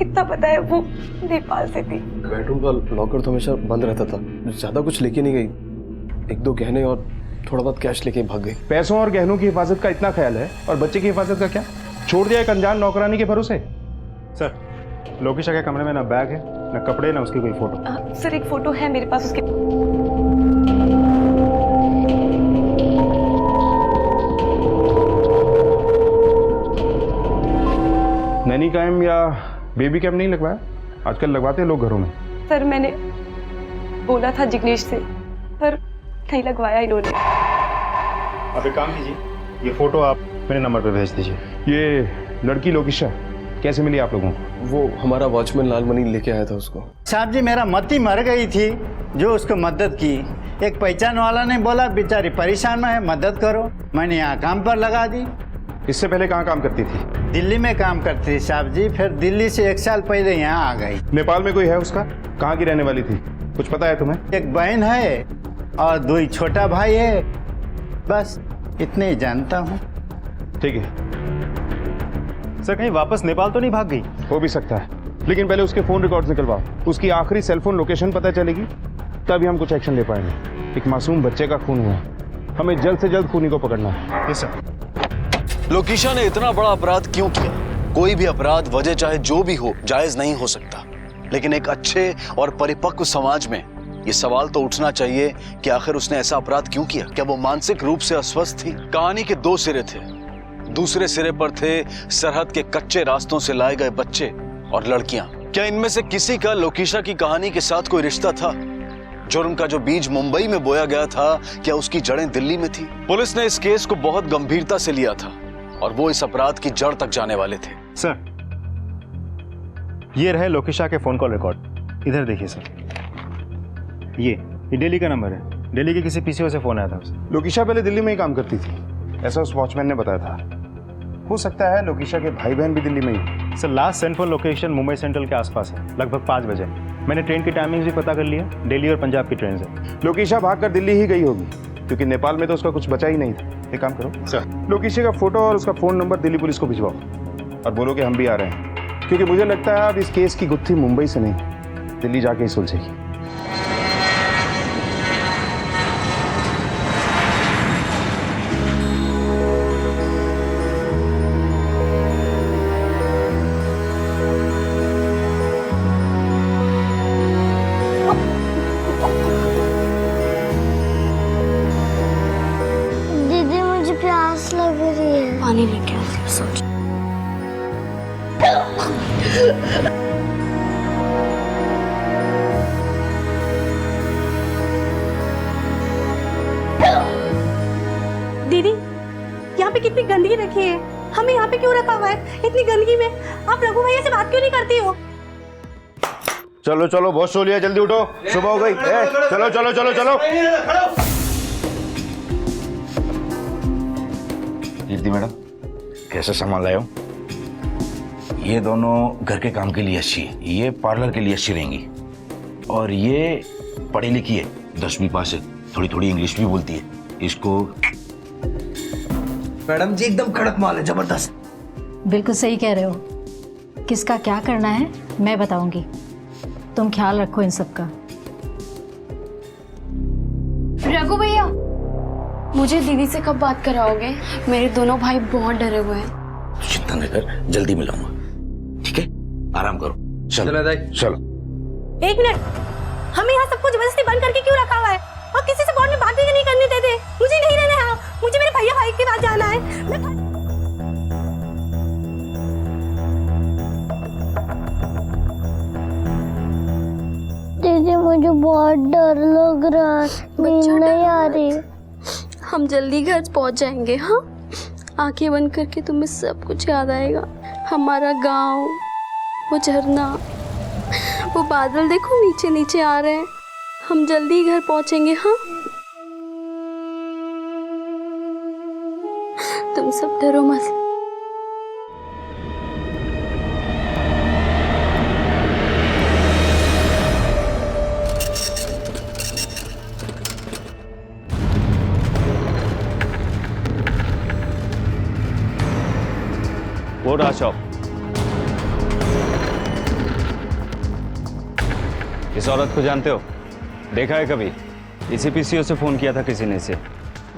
इतना पता है वो नेपाल से थी। बेडरूम का लॉकर तो हमेशा बंद रहता था, ज्यादा कुछ लेके नहीं गई। 1-2 गहने और थोड़ा बहुत कैश लेके भाग गई। पैसों और गहनों की हिफाजत का इतना ख्याल है, और बच्चे की हिफाजत का क्या? छोड़ दिया एक अनजान नौकरानी के भरोसे। सर, लोकेशा के कमरे में ना बैग है, ना कपड़े, ना उसकी कोई फोटो। सर एक फोटो है मेरे पास उसके। नैनी कैम या बेबी कैम नहीं लगवाया? आजकल लगवाते हैं लोग घरों में। सर मैंने बोला था जिग्नेश से, पर नहीं लगवाया इन्होंने। आप एक काम कीजिए, ये फोटो आप मेरे नंबर पे भेज दीजिए। ये लड़की लोकेशा कैसे मिली आप लोगों को? वो हमारा वॉचमैन लालमणि लेके आया था उसको। साहब जी, मेरा मती मर गई थी, जो उसको मदद की। एक पहचान वाला ने बोला बेचारी परेशान है, मदद करो। मैंने यहाँ काम पर लगा दी। इससे पहले कहाँ काम करती थी? दिल्ली में काम करती थी साहब जी, फिर दिल्ली से 1 साल पहले यहाँ आ गई। नेपाल में कोई है उसका? कहाँ की रहने वाली थी, कुछ पता है तुम्हें? एक बहन है और 2 छोटा भाई है, बस इतने ही जानता हूँ। ठीक है सर, कहीं वापस नेपाल तो नहीं भाग गई? हो भी सकता है, लेकिन पहले उसके फोन रिकॉर्ड्स निकलवाओ। उसकी आखिरी सेलफोन लोकेशन पता चलेगी तभी हम कुछ एक्शन ले पाएंगे। एक मासूम बच्चे का खून हुआ, हमें जल्द से जल्द खूनी को पकड़ना है। Yes sir. लोकेशा ने इतना बड़ा अपराध क्यों किया? कोई भी अपराध, वजह चाहे जो भी हो, जायज नहीं हो सकता, लेकिन एक अच्छे और परिपक्व समाज में ये सवाल तो उठना चाहिए कि आखिर उसने ऐसा अपराध क्यों किया? क्या वो मानसिक रूप से अस्वस्थ थी? कहानी के 2 सिरे थे। दूसरे सिरे पर थे सरहद के कच्चे रास्तों से लाए गए बच्चे और लड़कियां। क्या इनमें से किसी का लोकेशा की कहानी के साथ कोई रिश्ता था? जुर्म का जो बीज मुंबई में बोया गया था, क्या उसकी जड़ें दिल्ली में थी? पुलिस ने इस केस को बहुत गंभीरता से लिया था और वो इस अपराध की जड़ तक जाने वाले थे। सर, ये रहे लोकेशा के फोन कॉल रिकॉर्ड। इधर देखिए सर, ये दिल्ली का नंबर है। दिल्ली के किसी पीसीओ से फोन आया था उसे। लोकेशा पहले दिल्ली में ही काम करती थी, ऐसा उस वॉचमैन ने बताया था। हो सकता है लोकेशा के भाई बहन भी दिल्ली में ही। Sir, last central location Mumbai central के आसपास है, लगभग 5 बजे। मैंने ट्रेन की टाइमिंग भी पता कर लिया, दिल्ली और पंजाब की ट्रेन से। लोकेशा भागकर दिल्ली ही गई होगी, क्योंकि नेपाल में तो उसका कुछ बचा ही नहीं था। एक काम करो सर, लोकेशा का फोटो और उसका फोन नंबर दिल्ली पुलिस को भिजवाओ और बोलो कि हम भी आ रहे हैं, क्योंकि मुझे लगता है अब इस केस की गुत्थी मुंबई से नहीं, दिल्ली जाके ही सुलझेगी। दीदी मुझे प्यास लग रही है। पानी लेके आती हूँ, सोच। दीदी, यहाँ पे कितनी गंदगी रखी है, हमें यहाँ पे क्यों रखा हुआ है इतनी गंदगी में? आप रघु भैया से बात क्यों नहीं करती हो? चलो चलो, बहुत सो लिया, जल्दी उठो, सुबह हो गई। चलो चलो चलो चलो। कीर्ति मैडम, कैसे सामान लाए हो? ये दोनों घर के काम के लिए अच्छी है, ये पार्लर के लिए अच्छी रहेंगी। और ये पढ़ी लिखी है, 10वीं पास है, थोड़ी थोड़ी इंग्लिश भी बोलती है। इसको मैडम जी एकदम कड़क माल है, जबरदस्त। बिल्कुल सही कह रहे हो। किसका क्या करना है मैं बताऊंगी, तुम ख्याल रखो इन सब का। रघु भैया, मुझे दीदी से कब बात कराओगे? मेरे दोनों भाई बहुत डरे हुए हैं। चिंता न कर, जल्दी मिलाऊंगा, ठीक है? आराम करो, चलो चलो। 1 मिनट, हमें यहाँ सबको जबरदस्ती बंद करके क्यों रखा हुआ है? और किसी से फोन में बात भी नहीं करने देते। मुझे नहीं रहना है, मुझे मेरे भैया भाई के पास जाना है। दीदी मुझे बहुत डर लग रहा है, नींद नहीं आ रही। हम जल्दी घर पहुंच जाएंगे। हाँ, आंखें बंद करके तुम्हें सब कुछ याद आएगा। हमारा गांव, वो झरना, वो बादल देखो नीचे नीचे आ रहे हैं। हम जल्दी घर पहुंचेंगे। हाँ, तुम सब डरो मत। वो रहा शॉप। इस औरत को जानते हो? देखा है कभी? इसी पीसीओ से फोन किया था किसी ने इसे?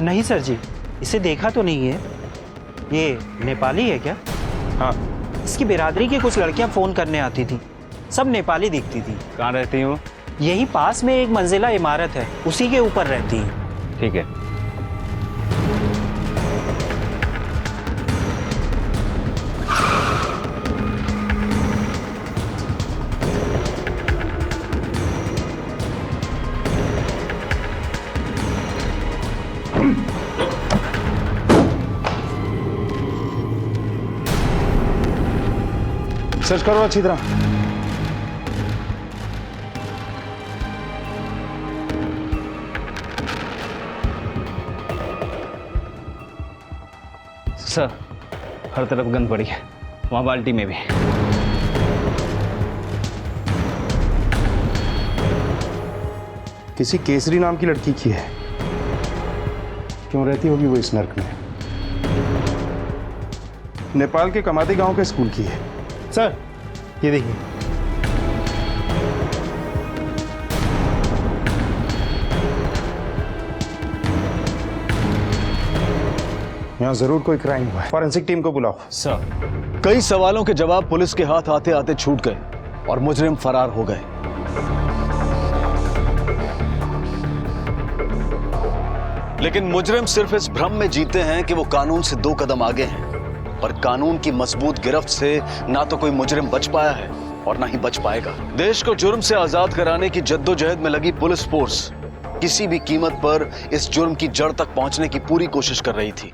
नहीं सर जी, इसे देखा तो नहीं है। ये नेपाली है क्या? हाँ। इसकी बिरादरी की कुछ लड़कियां फोन करने आती थी, सब नेपाली दिखती थी। कहाँ रहती हूँ? यही पास में एक मंजिला इमारत है, उसी के ऊपर रहती है। ठीक है। सर्च करो अच्छी तरह। सर, हर तरफ गंद पड़ी है, वहां बाल्टी में भी। किसी केसरी नाम की लड़की की है। क्यों रहती होगी वो इस नर्क में? नेपाल के कमाती गांव के स्कूल की है। सर, ये देखिए। यहाँ जरूर कोई क्राइम हुआ है। फॉरेंसिक टीम को बुलाओ। सर, कई सवालों के जवाब पुलिस के हाथ आते आते छूट गए और मुजरिम फरार हो गए। लेकिन मुजरिम सिर्फ इस भ्रम में जीते हैं कि वो कानून से 2 कदम आगे हैं, पर कानून की मजबूत गिरफ्त से ना तो कोई मुजरिम बच पाया है और ना ही बच पाएगा। देश को जुर्म से आजाद कराने की जद्दोजहद में लगी पुलिस फोर्स किसी भी कीमत पर इस जुर्म की जड़ तक पहुंचने की पूरी कोशिश कर रही थी।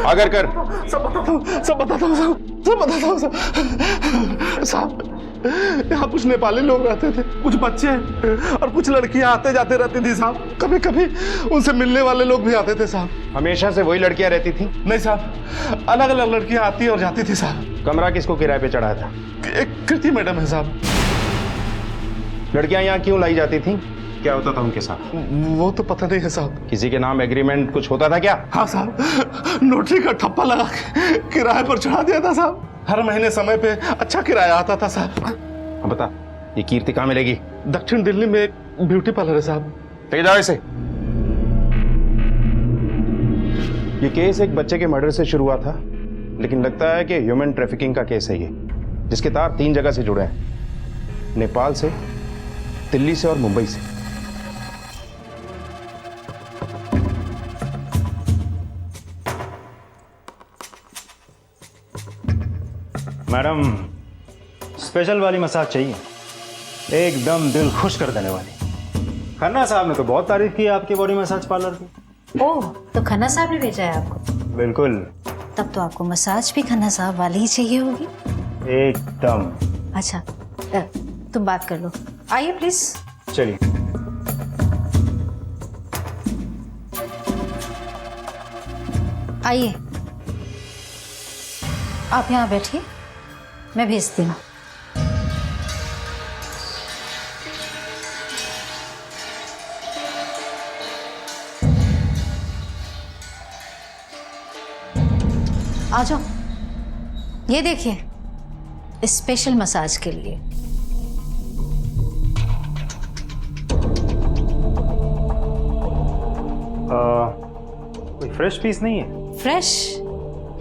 अगर कर सब बताता हूँ साहब। यहाँ कुछ नेपाली लोग रहते थे, कुछ बच्चे और कुछ लड़कियां आते जाते रहती थी साहब। कभी कभी उनसे मिलने वाले लोग भी आते थे साहब। हमेशा से वही लड़कियां रहती थी? नहीं साहब, अलग अलग लड़कियां आती और जाती थी साहब। कमरा किसको किराए पे चढ़ाया था? एक कृति मैडम है साहब। लड़कियां यहाँ क्यों लाई जाती थी? क्या होता था उनके साथ? वो तो पता नहीं है साहब। किसी के नाम एग्रीमेंट कुछ होता था क्या? हाँ साहब, नोटरी का ठप्पा लगा के किराए पर चढ़ा दिया था साहब। हर महीने समय पे अच्छा किराया आता था साहब। बता, ये कीर्ति कहाँ मिलेगी? दक्षिण दिल्ली में एक ब्यूटी पार्लर है साहब। तेज जाओ इसे। ये केस एक बच्चे के मर्डर से शुरू हुआ था, लेकिन लगता है कि ह्यूमन ट्रैफिकिंग का केस है ये, जिसके तार 3 जगह से जुड़े हैं, नेपाल से, दिल्ली से और मुंबई से। मैडम, स्पेशल वाली मसाज चाहिए, एकदम दिल खुश कर देने वाली। खन्ना साहब ने तो बहुत तारीफ की आपकी बॉडी मसाज पार्लर की। ओह, तो खन्ना साहब ने भेजा है आपको? बिल्कुल। तब तो आपको मसाज भी खन्ना साहब वाली ही चाहिए होगी। एकदम। अच्छा, तुम बात कर लो। आइए प्लीज। चलिए। आइए, आप यहाँ बैठिए, मैं भेजती हूँ। आ जाओ, ये देखिए स्पेशल मसाज के लिए। कोई फ्रेश पीस नहीं है? फ्रेश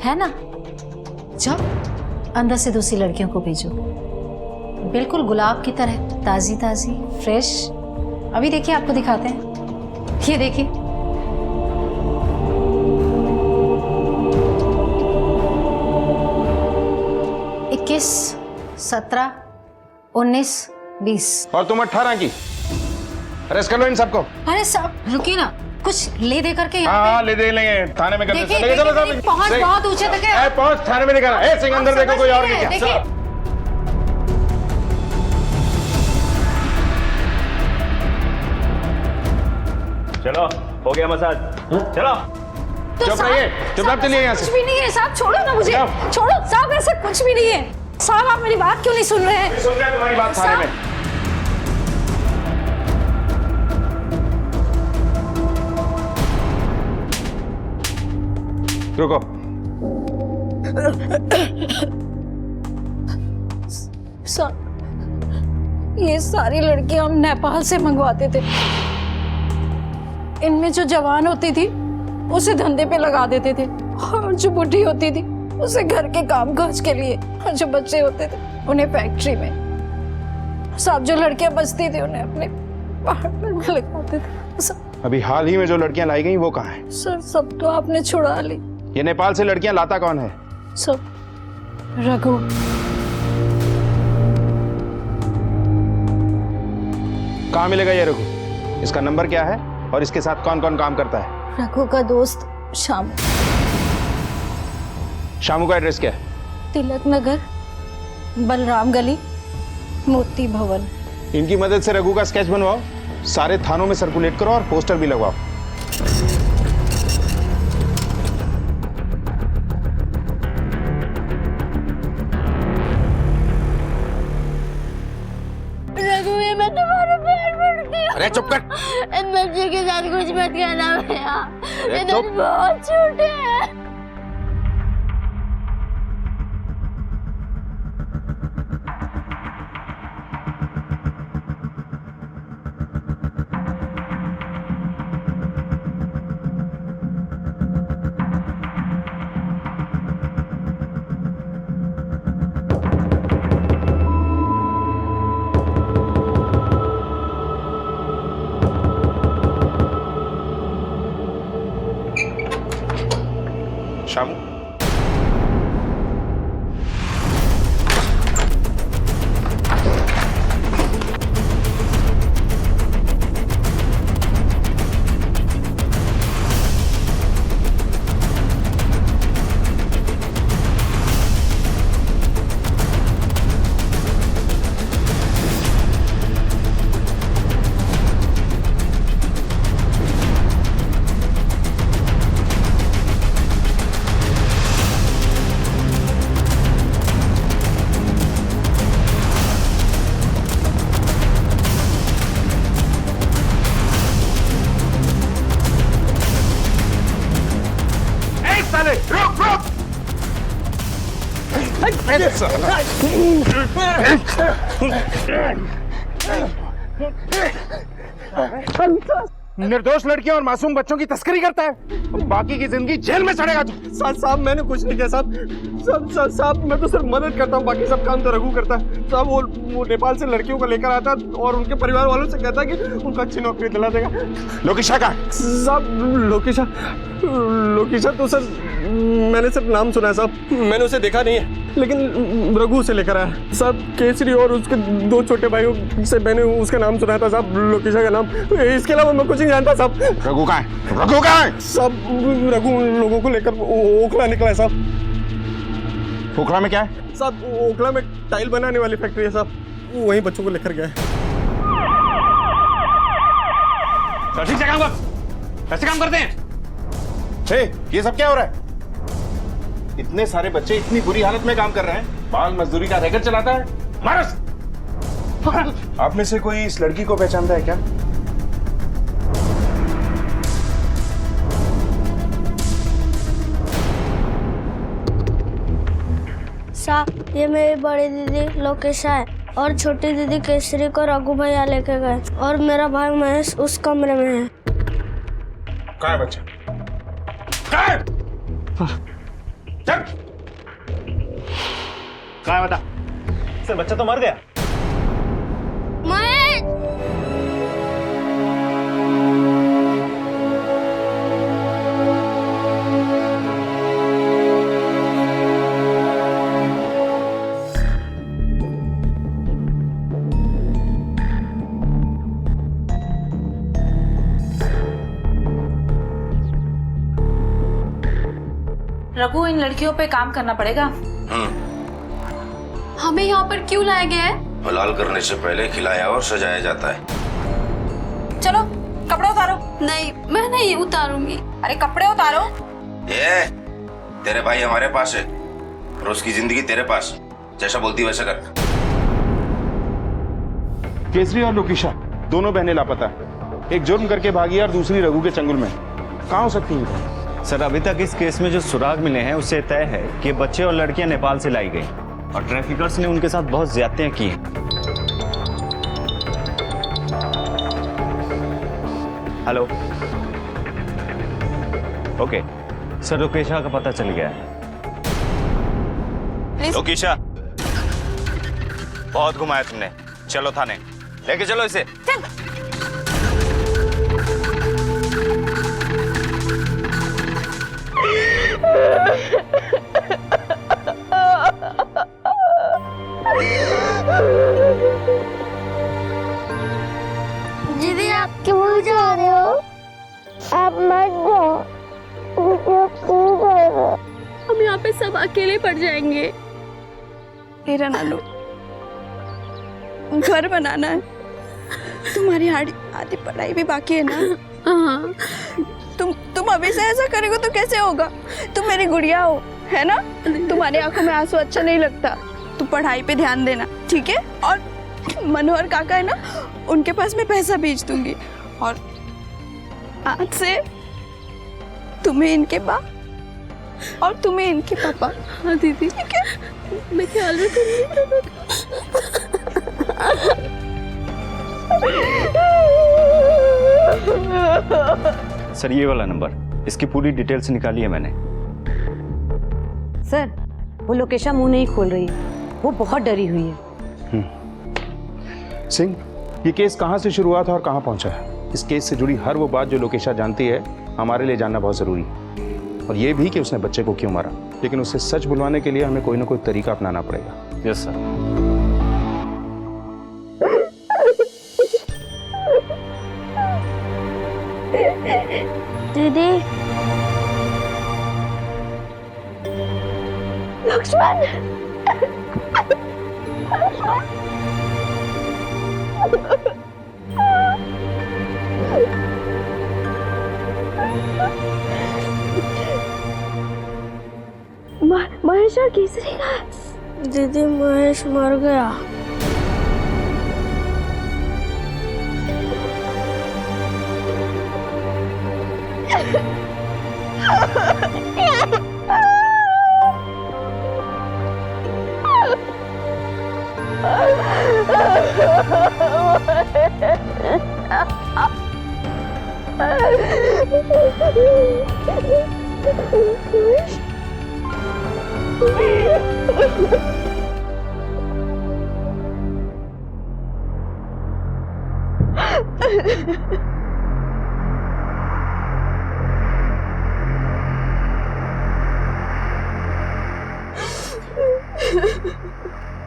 है ना, जाओ अंदर से दूसरी लड़कियों को भेजो। बिल्कुल गुलाब की तरह, ताज़ी ताज़ी, फ्रेश। अभी देखिए, आपको दिखाते हैं। ये देखिए। इक्कीस, 17, 19, 20। और तुम 18 की। अरेस्ट कर लो इन सबको। अरे साहब रुकिए ना, कुछ ले दे करके यहाँ हाँ पे। ले दे लेंगे, थाने में कर देखिए, देंगे। चलो देखिए, पहुंच बहुत ऊंचे तक है। पहुंच, थाने में निकाला। ए सिंह अंदर देखो, कोई और नहीं क्या। देखिए, चलो, हो गया मसाज। चलो। तो चुप साहब, रहिए, चुपचाप चलिए यहाँ से। कुछ भी नहीं है साहब, छोड़ो ना मुझे, छोड़ो साहब, ऐसा कुछ भी नहीं है साहब। आप मेरी बात क्यों नहीं सुन रहे हैं? सुन रहे हैं तुम्हारी बात थाने में। रुको। ये सारी लड़कियां हम नेपाल से मंगवाते थे। इनमें जो जवान होती थी उसे धंधे पे लगा देते थे, और जो बुढ़ी होती थी उसे घर के काम काज के लिए, और जो बच्चे होते थे उन्हें फैक्ट्री में। सब जो लड़कियां बचती थी उन्हें अपने पार्टनर में लगाते थे। अभी हाल ही में जो लड़कियां लाई गई वो कहाँ है? सर सब तो आपने छुड़ा ली। ये नेपाल से लड़कियां लाता कौन है? सब रघु। कहाँ मिलेगा ये रघु? इसका नंबर क्या है और इसके साथ कौन कौन काम करता है? रघु का दोस्त शामू। शामू का एड्रेस क्या है? तिलक नगर, बलराम गली, मोती भवन। इनकी मदद से रघु का स्केच बनवाओ, सारे थानों में सर्कुलेट करो और पोस्टर भी लगवाओ। रघु, ये मैं तुम्हारे पैर पड़ती हूँ। अरे चुप कर। इन बच्चे के साथ कुछ मत कहना भैया, ये चुप। दर्द बहुत छोटे हैं। शामू, रुक रुक। निर्दोष लड़कियों और मासूम बच्चों की तस्करी करता है, बाकी की जिंदगी जेल में चढ़ेगा तू। साहब मैंने कुछ नहीं किया साहब। साहब मैं तो सिर्फ मदद करता हूँ, बाकी सब काम तो रघु करता है साहब। वो नेपाल से लड़कियों को लेकर आता और उनके परिवार वालों से कहता कि उनको अच्छी नौकरी दिला देगा। लोकेशा का साहब? लोकेशा तो सर मैंने सिर्फ नाम सुना है साहब, मैंने उसे देखा नहीं है, लेकिन रघु से लेकर आया साहब। केसरी और उसके दो छोटे भाइयों से मैंने उसका नाम सुना था साहब, लोकेशा का नाम। इसके अलावा मैं कुछ नहीं जानता साहब। रघु कहाँ है? रघु कहाँ है? साहब रघु उन लोगों को लेकर ओखला निकला है साहब। ओखला में क्या है? साहब ओखला में टाइल बनाने वाली फैक्ट्री है साहब, वहीं बच्चों को लेकर गया है। ठीक से काम कर, कैसे काम करते हैं? ये सब क्या हो रहा है? इतने सारे बच्चे इतनी बुरी हालत में काम कर रहे हैं, बाल मजदूरी का रैकेट चलाता है। मारस! आप में से कोई इस लड़की को पहचानता है क्या? साहब ये मेरी बड़ी दीदी लोकेशा है और छोटी दीदी केसरी को रघु भैया लेके गए, और मेरा भाई महेश उस कमरे में है। कहाँ है बच्चा? कहाँ है? चल! कहाँ है बता? सर बच्चा तो मर गया। रघु, इन लड़कियों पे काम करना पड़ेगा। हमें यहाँ पर क्यों लाया गया है? हलाल करने से पहले खिलाया और सजाया जाता है। चलो कपड़े उतारो। नहीं, मैं नहीं उतारूंगी। अरे कपड़े उतारो। ये तेरे भाई हमारे पास है और उसकी जिंदगी तेरे पास, जैसा बोलती वैसा कर। केसरी और लोकेशा दोनों बहनें लापता है। एक जुर्म करके भागी और दूसरी रघु के चंगुल में। कहाँ हो सकती है? सर, अभी तक इस केस में जो सुराग मिले हैं उससे तय है कि बच्चे और लड़कियां नेपाल से लाई गई और ट्रैफिकर्स ने उनके साथ बहुत ज्यादतियां की हैं। हेलो, ओके सर, लोकेशा का पता चल गया है। लोकेशा, बहुत घुमाया तुमने, चलो थाने, लेके चलो इसे। दीदी, आप क्यों जा रहे हो? आप मत जाओ। हम यहाँ पे सब अकेले पड़ जाएंगे। तेरा ना लो, घर बनाना है, तुम्हारी आधी पढ़ाई भी बाकी है ना। हाँ। तुम अभी से ऐसा करेगो तो कैसे होगा? तुम मेरी गुड़िया हो, है ना? तुम्हारी आंखों में आंसू अच्छा नहीं लगता। तुम पढ़ाई पे ध्यान देना, ठीक है? और मनोहर काका है ना, उनके पास मैं पैसा भेज दूंगी और आज से तुम्हें इनके बाप और तुम्हें इनके पापा। हाँ दीदी, ठीक है? मैं ख्याल रखूंगी। सर, ये वाला नंबर, इसकी पूरी डिटेल्स निकाली है मैंने। सर, वो लोकेशा मुंह नहीं खोल रही है, वो बहुत डरी हुई है। सिंह, ये केस कहाँ से शुरू हुआ था और कहाँ पहुँचा है? इस केस से जुड़ी हर वो बात जो लोकेशा जानती है हमारे लिए जानना बहुत ज़रूरी है, और ये भी कि उसने बच्चे को क्यों मारा। लेकिन उसे सच बुलवाने के लिए हमें कोई ना कोई तरीका अपनाना पड़ेगा। Yes sir. दीदी, लक्ष्मण, महेश और केसरी का? दीदी, महेश मर गया।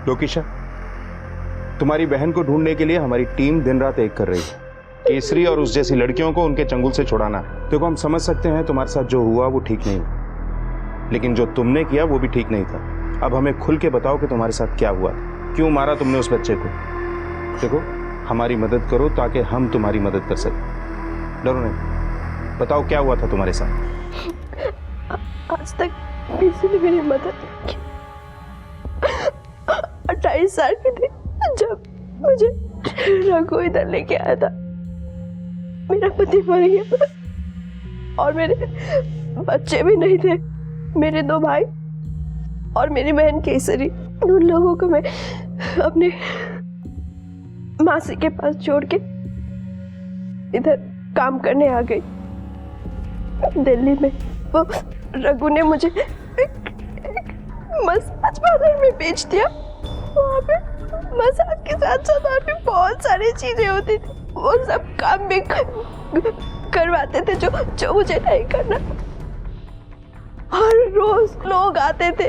लोकेशा, तुम्हारी बहन को ढूंढने के लिए हमारी टीम दिन रात एक कर रही है। केसरी और उस जैसी लड़कियों को उनके चंगुल से छुड़ाना। देखो, हम समझ सकते हैं तुम्हारे साथ जो हुआ वो ठीक नहीं, लेकिन जो तुमने किया वो भी ठीक नहीं था। अब हमें खुल के बताओ कि तुम्हारे साथ क्या हुआ, क्यों मारा तुमने उस बच्चे को। देखो, हमारी मदद करो ताकि हम तुम्हारी मदद कर सकें। डरो नहीं, बताओ क्या हुआ था तुम्हारे साथ। आज तक किसी ने मेरी मदद नहीं की। 28 साल की थी जब मुझे रघु इधर लेके आया था। मेरा पति मर गया और मेरे बच्चे भी नहीं थे। मेरे 2 भाई और मेरी बहन केसरी, उन लोगों को मैं अपने मासी के पास छोड़ के इधर काम करने आ गई दिल्ली में। वो रघु ने मुझे मसाज पार्लर में बेच दिया। वहाँ पे मसाज के साथ साथ और भी बहुत सारी चीजें होती थी। वो सब काम भी करवाते थे जो मुझे नहीं करना। और रोज लोग आते थे,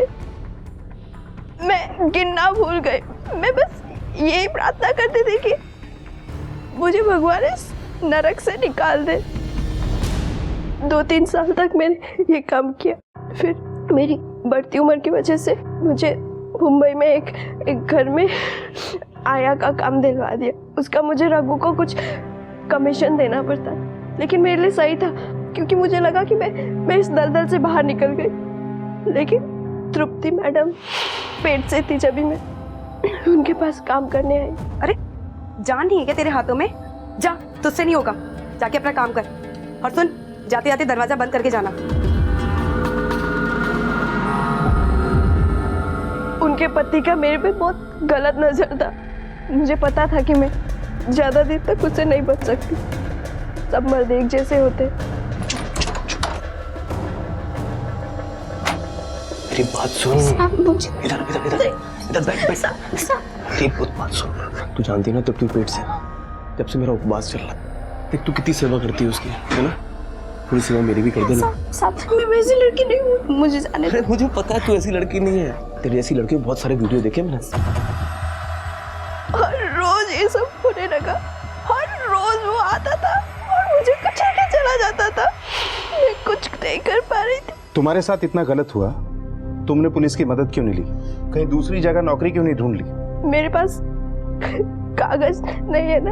मैं गिनना भूल गई। मैं बस यही प्रार्थना करती थी कि मुझे भगवान इस नरक से निकाल दे। 2-3 साल तक मैंने ये काम किया। फिर मेरी बढ़ती उम्र की वजह से मुझे मुंबई में एक घर में आया का काम दिलवा दिया। उसका मुझे रघु को कुछ कमीशन देना पड़ता, लेकिन मेरे लिए सही था क्योंकि मुझे लगा कि मैं इस दलदल से बाहर निकल गई। लेकिन तृप्ति मैडम पेट से थी जब मैं उनके पास काम करने आई। अरे जान नहीं है क्या तेरे हाथों में? जा, तुझसे नहीं होगा, जाके अपना काम कर। और सुन, जाते जाते दरवाजा बंद करके जाना। उनके पति का मेरे पे बहुत गलत नजर था। मुझे पता था कि मैं ज्यादा दिन तक उससे नहीं बच सकती। सब मर्द एक जैसे होते। मेरी बात सुन। इधर इधर इधर इधर बैठ बैठ। मेरी बात सुन। तू जानती ना तृप्ति पेट से जब से मेरा उपवास चल रहा है। देख तू कितनी सेवा करती है उसकी, है ना? थोड़ी सेवा मेरी भी कर दे ना। मैं वैसी लड़की नहीं हूँ, मुझे जाने दे। मुझे पता है तू ऐसी लड़की नहीं है। तेरी ऐसी लड़की बहुत सारे वीडियो देखे मैंने। हर रोज ये सब होने लगा। हर रोज वो आता था और मुझे कुछ लेके चला जाता था। मैं कुछ नहीं कर पा रही थी। तुम्हारे साथ इतना गलत हुआ, तुमने पुलिस की मदद क्यों नहीं ली? कहीं दूसरी जगह नौकरी क्यों नहीं ढूंढ ली? मेरे पास कागज नहीं है ना,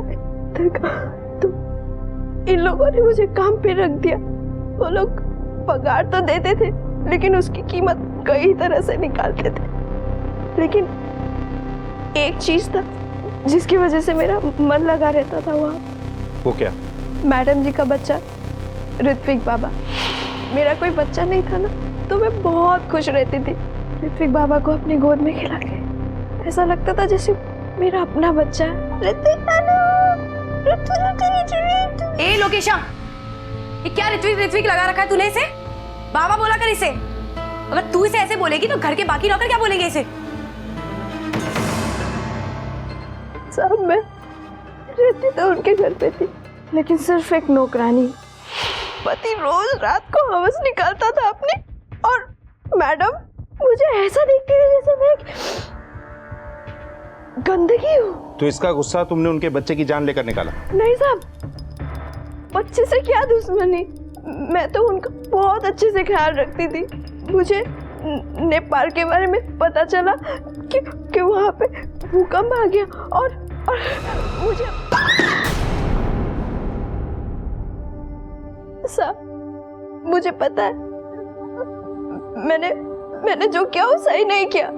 तो इन लोगों ने मुझे काम पे रख दिया। वो लोग पगार तो देते थे, लेकिन उसकी कीमत कई तरह से निकालते थे। लेकिन एक चीज था जिसकी वजह से मेरा मन लगा रहता था वहाँ। वो क्या? मैडम जी का बच्चा ऋत्विक बाबा। मेरा कोई बच्चा नहीं था ना, तो मैं बहुत खुश रहती थी ऋत्विक बाबा को अपनी गोद में खिला के। ऐसा लगता था जैसे मेरा अपना बच्चा है। ए लोकेशा, ये क्या ऋत्विक ऋत्विक लगा रखा है तूने इसे? बाबा बोला कर इसे। अगर तू इसे ऐसे बोलेगी तो घर के बाकी नौकर क्या बोलेंगे इसे? साहब मैं रहती तो उनके घर पे थी, लेकिन सिर्फ एक नौकरानी। पति रोज रात को हवस निकालता था अपनी, और मैडम मुझे ऐसा देखती थी जैसे मैं गंदगी हूँ। तो इसका गुस्सा तुमने उनके बच्चे की जान लेकर निकाला? नहीं साहब, बच्चे से क्या दुश्मनी। मैं तो उनका बहुत अच्छे से ख्याल रखती थी। मुझे नेपाल के बारे में पता चला कि वहाँ पे भूकंप आ गया, और मुझे साहब मुझे पता है मैंने जो किया वो सही नहीं किया,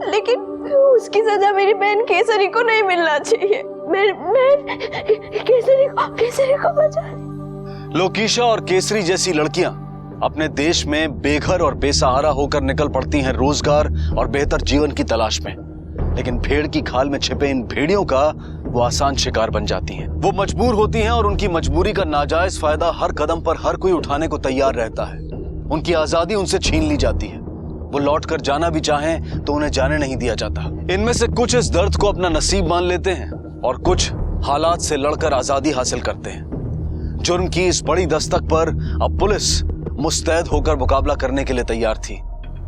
लेकिन उसकी सजा मेरी बहन केसरी को नहीं मिलना चाहिए। मेरी बहन केसरी को बचा। लोकीशा और केसरी जैसी लड़कियां अपने देश में बेघर और बेसहारा होकर निकल पड़ती हैं रोजगार और बेहतर जीवन की तलाश में, लेकिन भेड़ की खाल में छिपे इन भेड़ियों का वो आसान शिकार बन जाती हैं। वो मजबूर होती हैं और उनकी मजबूरी का नाजायज फायदा हर कदम पर हर कोई उठाने को तैयार रहता है। उनकी आजादी उनसे छीन ली जाती है। वो लौट कर जाना भी चाहें तो उन्हें जाने नहीं दिया जाता। इनमें से कुछ इस दर्द को अपना नसीब मान लेते हैं और कुछ हालात से लड़कर आजादी हासिल करते हैं। जुर्म की इस बड़ी दस्तक पर अब पुलिस मुस्तैद होकर मुकाबला करने के लिए तैयार थी।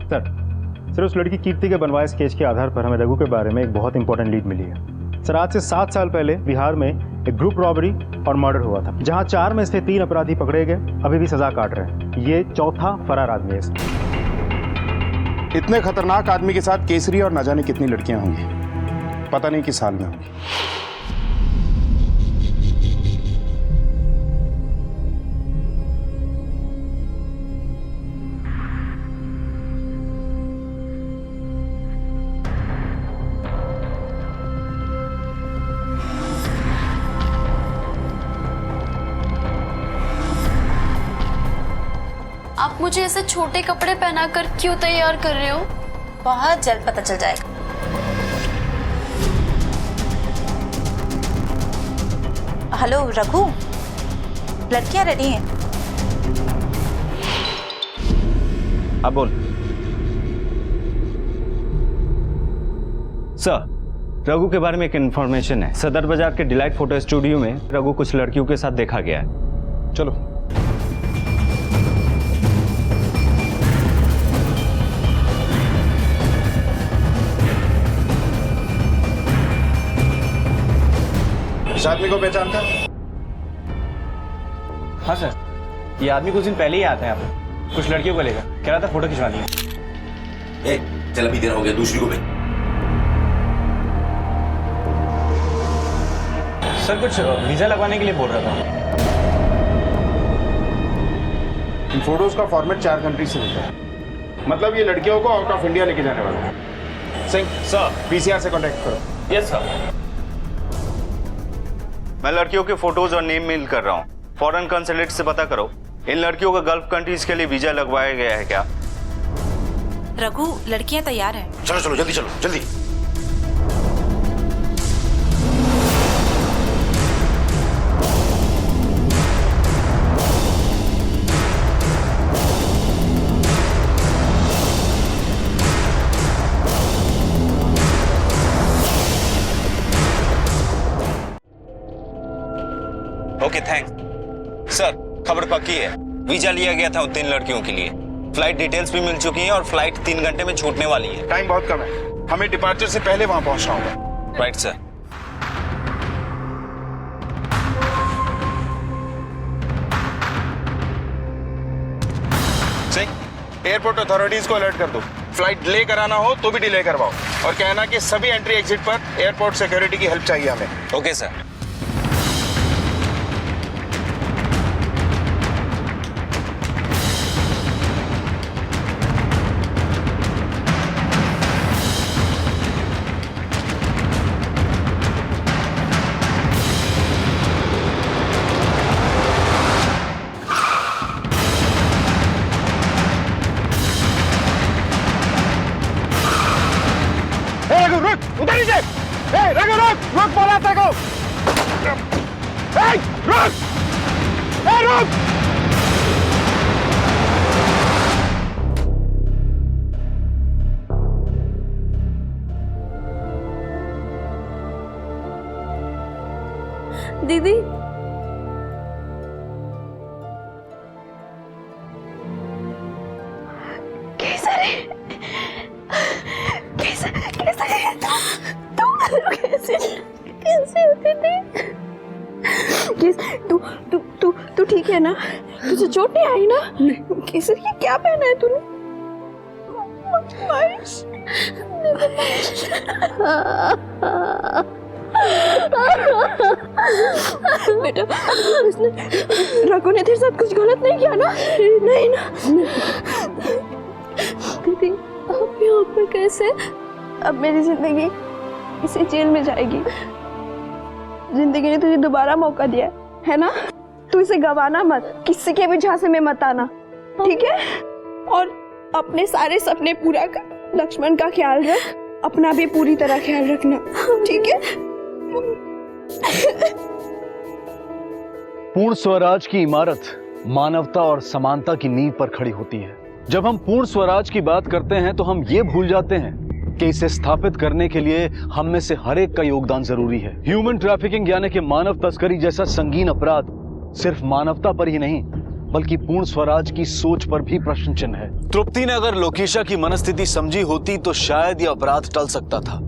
सर उस लड़की कीर्ति के बनवाए स्केच के आधार पर हमें रघु के बारे में एक बहुत इंपॉर्टेंट लीड मिली है। सर आज से 7 साल पहले बिहार में एक ग्रुप रॉबरी और मर्डर हुआ था, जहां 4 में से 3 अपराधी पकड़े गए, अभी भी सजा काट रहे हैं। ये चौथा फरार आदमी है। इतने खतरनाक आदमी के साथ केसरी और न जाने कितनी लड़कियां होंगी, पता नहीं किस हाल में होंगी। आप मुझे ऐसे छोटे कपड़े पहनाकर क्यों तैयार कर रहे हो? बहुत जल्द पता चल जाएगा। हेलो रघु, लड़कियां रेडी हैं? अब बोल। सर रघु के बारे में एक इन्फॉर्मेशन है। सदर बाजार के डिलाइट फोटो स्टूडियो में रघु कुछ लड़कियों के साथ देखा गया है। चलो। इस आदमी को पहचानता? हाँ सर, ये आदमी कुछ दिन पहले ही आता है यहाँ पे। कुछ लड़कियों को लेकर कह रहा था फोटो खिंचवा दिए। चल अभी देर हो गया, दूसरी को भी। सर कुछ वीजा लगवाने के लिए बोल रहा था। इन फोटोज का फॉर्मेट 4 कंट्री से होता है, मतलब ये लड़कियों को आउट ऑफ इंडिया लेके जाने वाला है। सिंह सर, पीसीआर से कांटेक्ट करो। Yes sir. मैं लड़कियों के फोटोज और नेम मेल कर रहा हूँ। फॉरेन कंसुलेट से पता करो इन लड़कियों का गल्फ कंट्रीज के लिए वीजा लगवाया गया है क्या। रघु, लड़कियां तैयार हैं। चलो चलो जल्दी चलो जल्दी। Okay thanks sir. खबर पक्की है, वीजा लिया गया था उन 3 लड़कियों के लिए। फ्लाइट डिटेल्स भी मिल चुकी हैं और फ्लाइट 3 घंटे में छूटने वाली है। टाइम बहुत कम है, हमें डिपार्चर से पहले वहां पहुंचना होगा। Right sir. Singh, airport authorities को अलर्ट कर दो। फ्लाइट डिले कराना हो तो भी डिले करवाओ और कहना कि सभी एंट्री एग्जिट पर एयरपोर्ट सिक्योरिटी की हेल्प चाहिए हमें। Okay sir. उधर नीचे। रघु रुक बोला तेरे को। रुक। रुक। दीदी, कैसा रे? कैसे होते थे? तू ठीक है ना? तुझे चोट नहीं आई ना? केसर ये क्या पहना है तूने? बेटा, रघु ने तेरे साथ कुछ गलत नहीं किया ना? नहीं ना? दीदी, अब यहाँ पर कैसे? अब मेरी जिंदगी इसी जेल में जाएगी। जिंदगी ने तुझे दोबारा मौका दिया है ना? तू इसे गवाना मत, किसी के भी झांसे में मत आना, ठीक है? और अपने सारे सपने पूरा कर, लक्ष्मण का ख्याल रख, अपना भी पूरी तरह ख्याल रखना, ठीक है? पूर्ण स्वराज की इमारत मानवता और समानता की नींव पर खड़ी होती है। जब हम पूर्ण स्वराज की बात करते हैं तो हम ये भूल जाते हैं कि इसे स्थापित करने के लिए हम में से हर एक का योगदान जरूरी है। ह्यूमन ट्रैफिकिंग यानी कि मानव तस्करी जैसा संगीन अपराध सिर्फ मानवता पर ही नहीं बल्कि पूर्ण स्वराज की सोच पर भी प्रश्न चिन्ह है। तृप्ति ने अगर लोकेशा की मनस्थिति समझी होती तो शायद यह अपराध टल सकता था,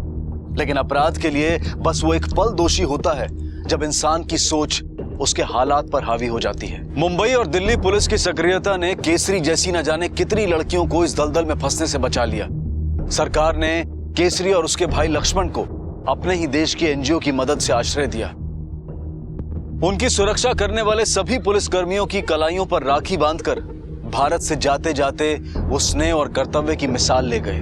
लेकिन अपराध के लिए बस वो एक पल दोषी होता है जब इंसान की सोच उसके हालात पर हावी हो जाती है। मुंबई और दिल्ली पुलिस की सक्रियता ने केसरी जैसी न जाने कितनी लड़कियों को इस दलदल में फंसने से बचा लिया। सरकार ने केसरी और उसके भाई लक्ष्मण को अपने ही देश के एनजीओ की मदद से आश्रय दिया। उनकी सुरक्षा करने वाले सभी पुलिसकर्मियों की कलाइयों पर राखी बांधकर भारत से जाते जाते वो स्नेह और कर्तव्य की मिसाल ले गए।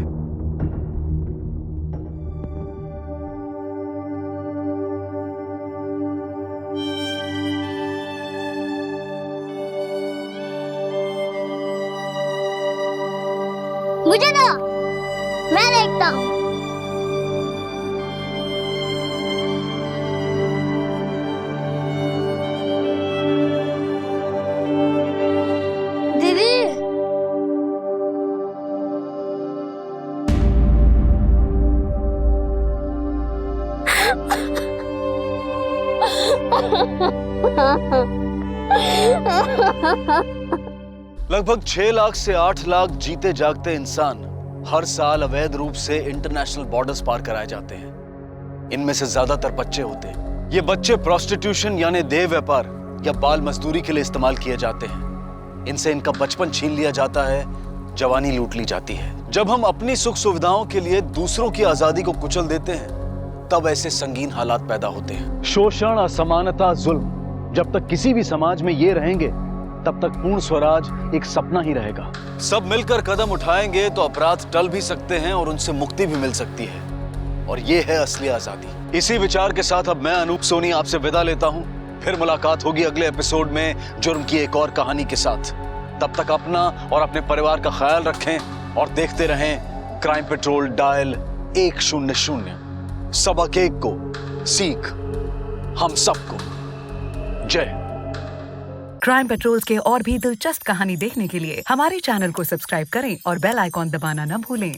मुझे दो, मैं देखता हूँ। दीदी, लगभग 6 लाख से 8 लाख जीते जागते इंसान हर साल अवैध रूप से इंटरनेशनल बॉर्डर्स पार कराए जाते हैं। इनमें से ज्यादातर बच्चे होते हैं। ये बच्चे प्रोस्टिट्यूशन यानी देह व्यापार या बाल मजदूरी के लिए इस्तेमाल किए जाते हैं। इनसे इनका बचपन छीन लिया जाता है, जवानी लूट ली जाती है। जब हम अपनी सुख सुविधाओं के लिए दूसरों की आजादी को कुचल देते हैं, तब ऐसे संगीन हालात पैदा होते हैं। शोषण, असमानता, जुल्म, जब तक किसी भी समाज में ये रहेंगे, तब तक पूर्ण स्वराज एक सपना ही रहेगा। सब मिलकर कदम उठाएंगे तो अपराध टल भी सकते हैं और उनसे मुक्ति भी मिल सकती है, और ये है असली आजादी। इसी विचार के साथ अब मैं अनूप सोनी आपसे विदा लेता हूं। फिर मुलाकात होगी अगले एपिसोड में जुर्म की एक और कहानी के साथ। तब तक अपना और अपने परिवार का ख्याल रखें और देखते रहें क्राइम पेट्रोल डायल 100। सबक एक को सीख हम सबको। जय। क्राइम पेट्रोल्स के और भी दिलचस्प कहानी देखने के लिए हमारे चैनल को सब्सक्राइब करें और बेल आइकॉन दबाना न भूलें।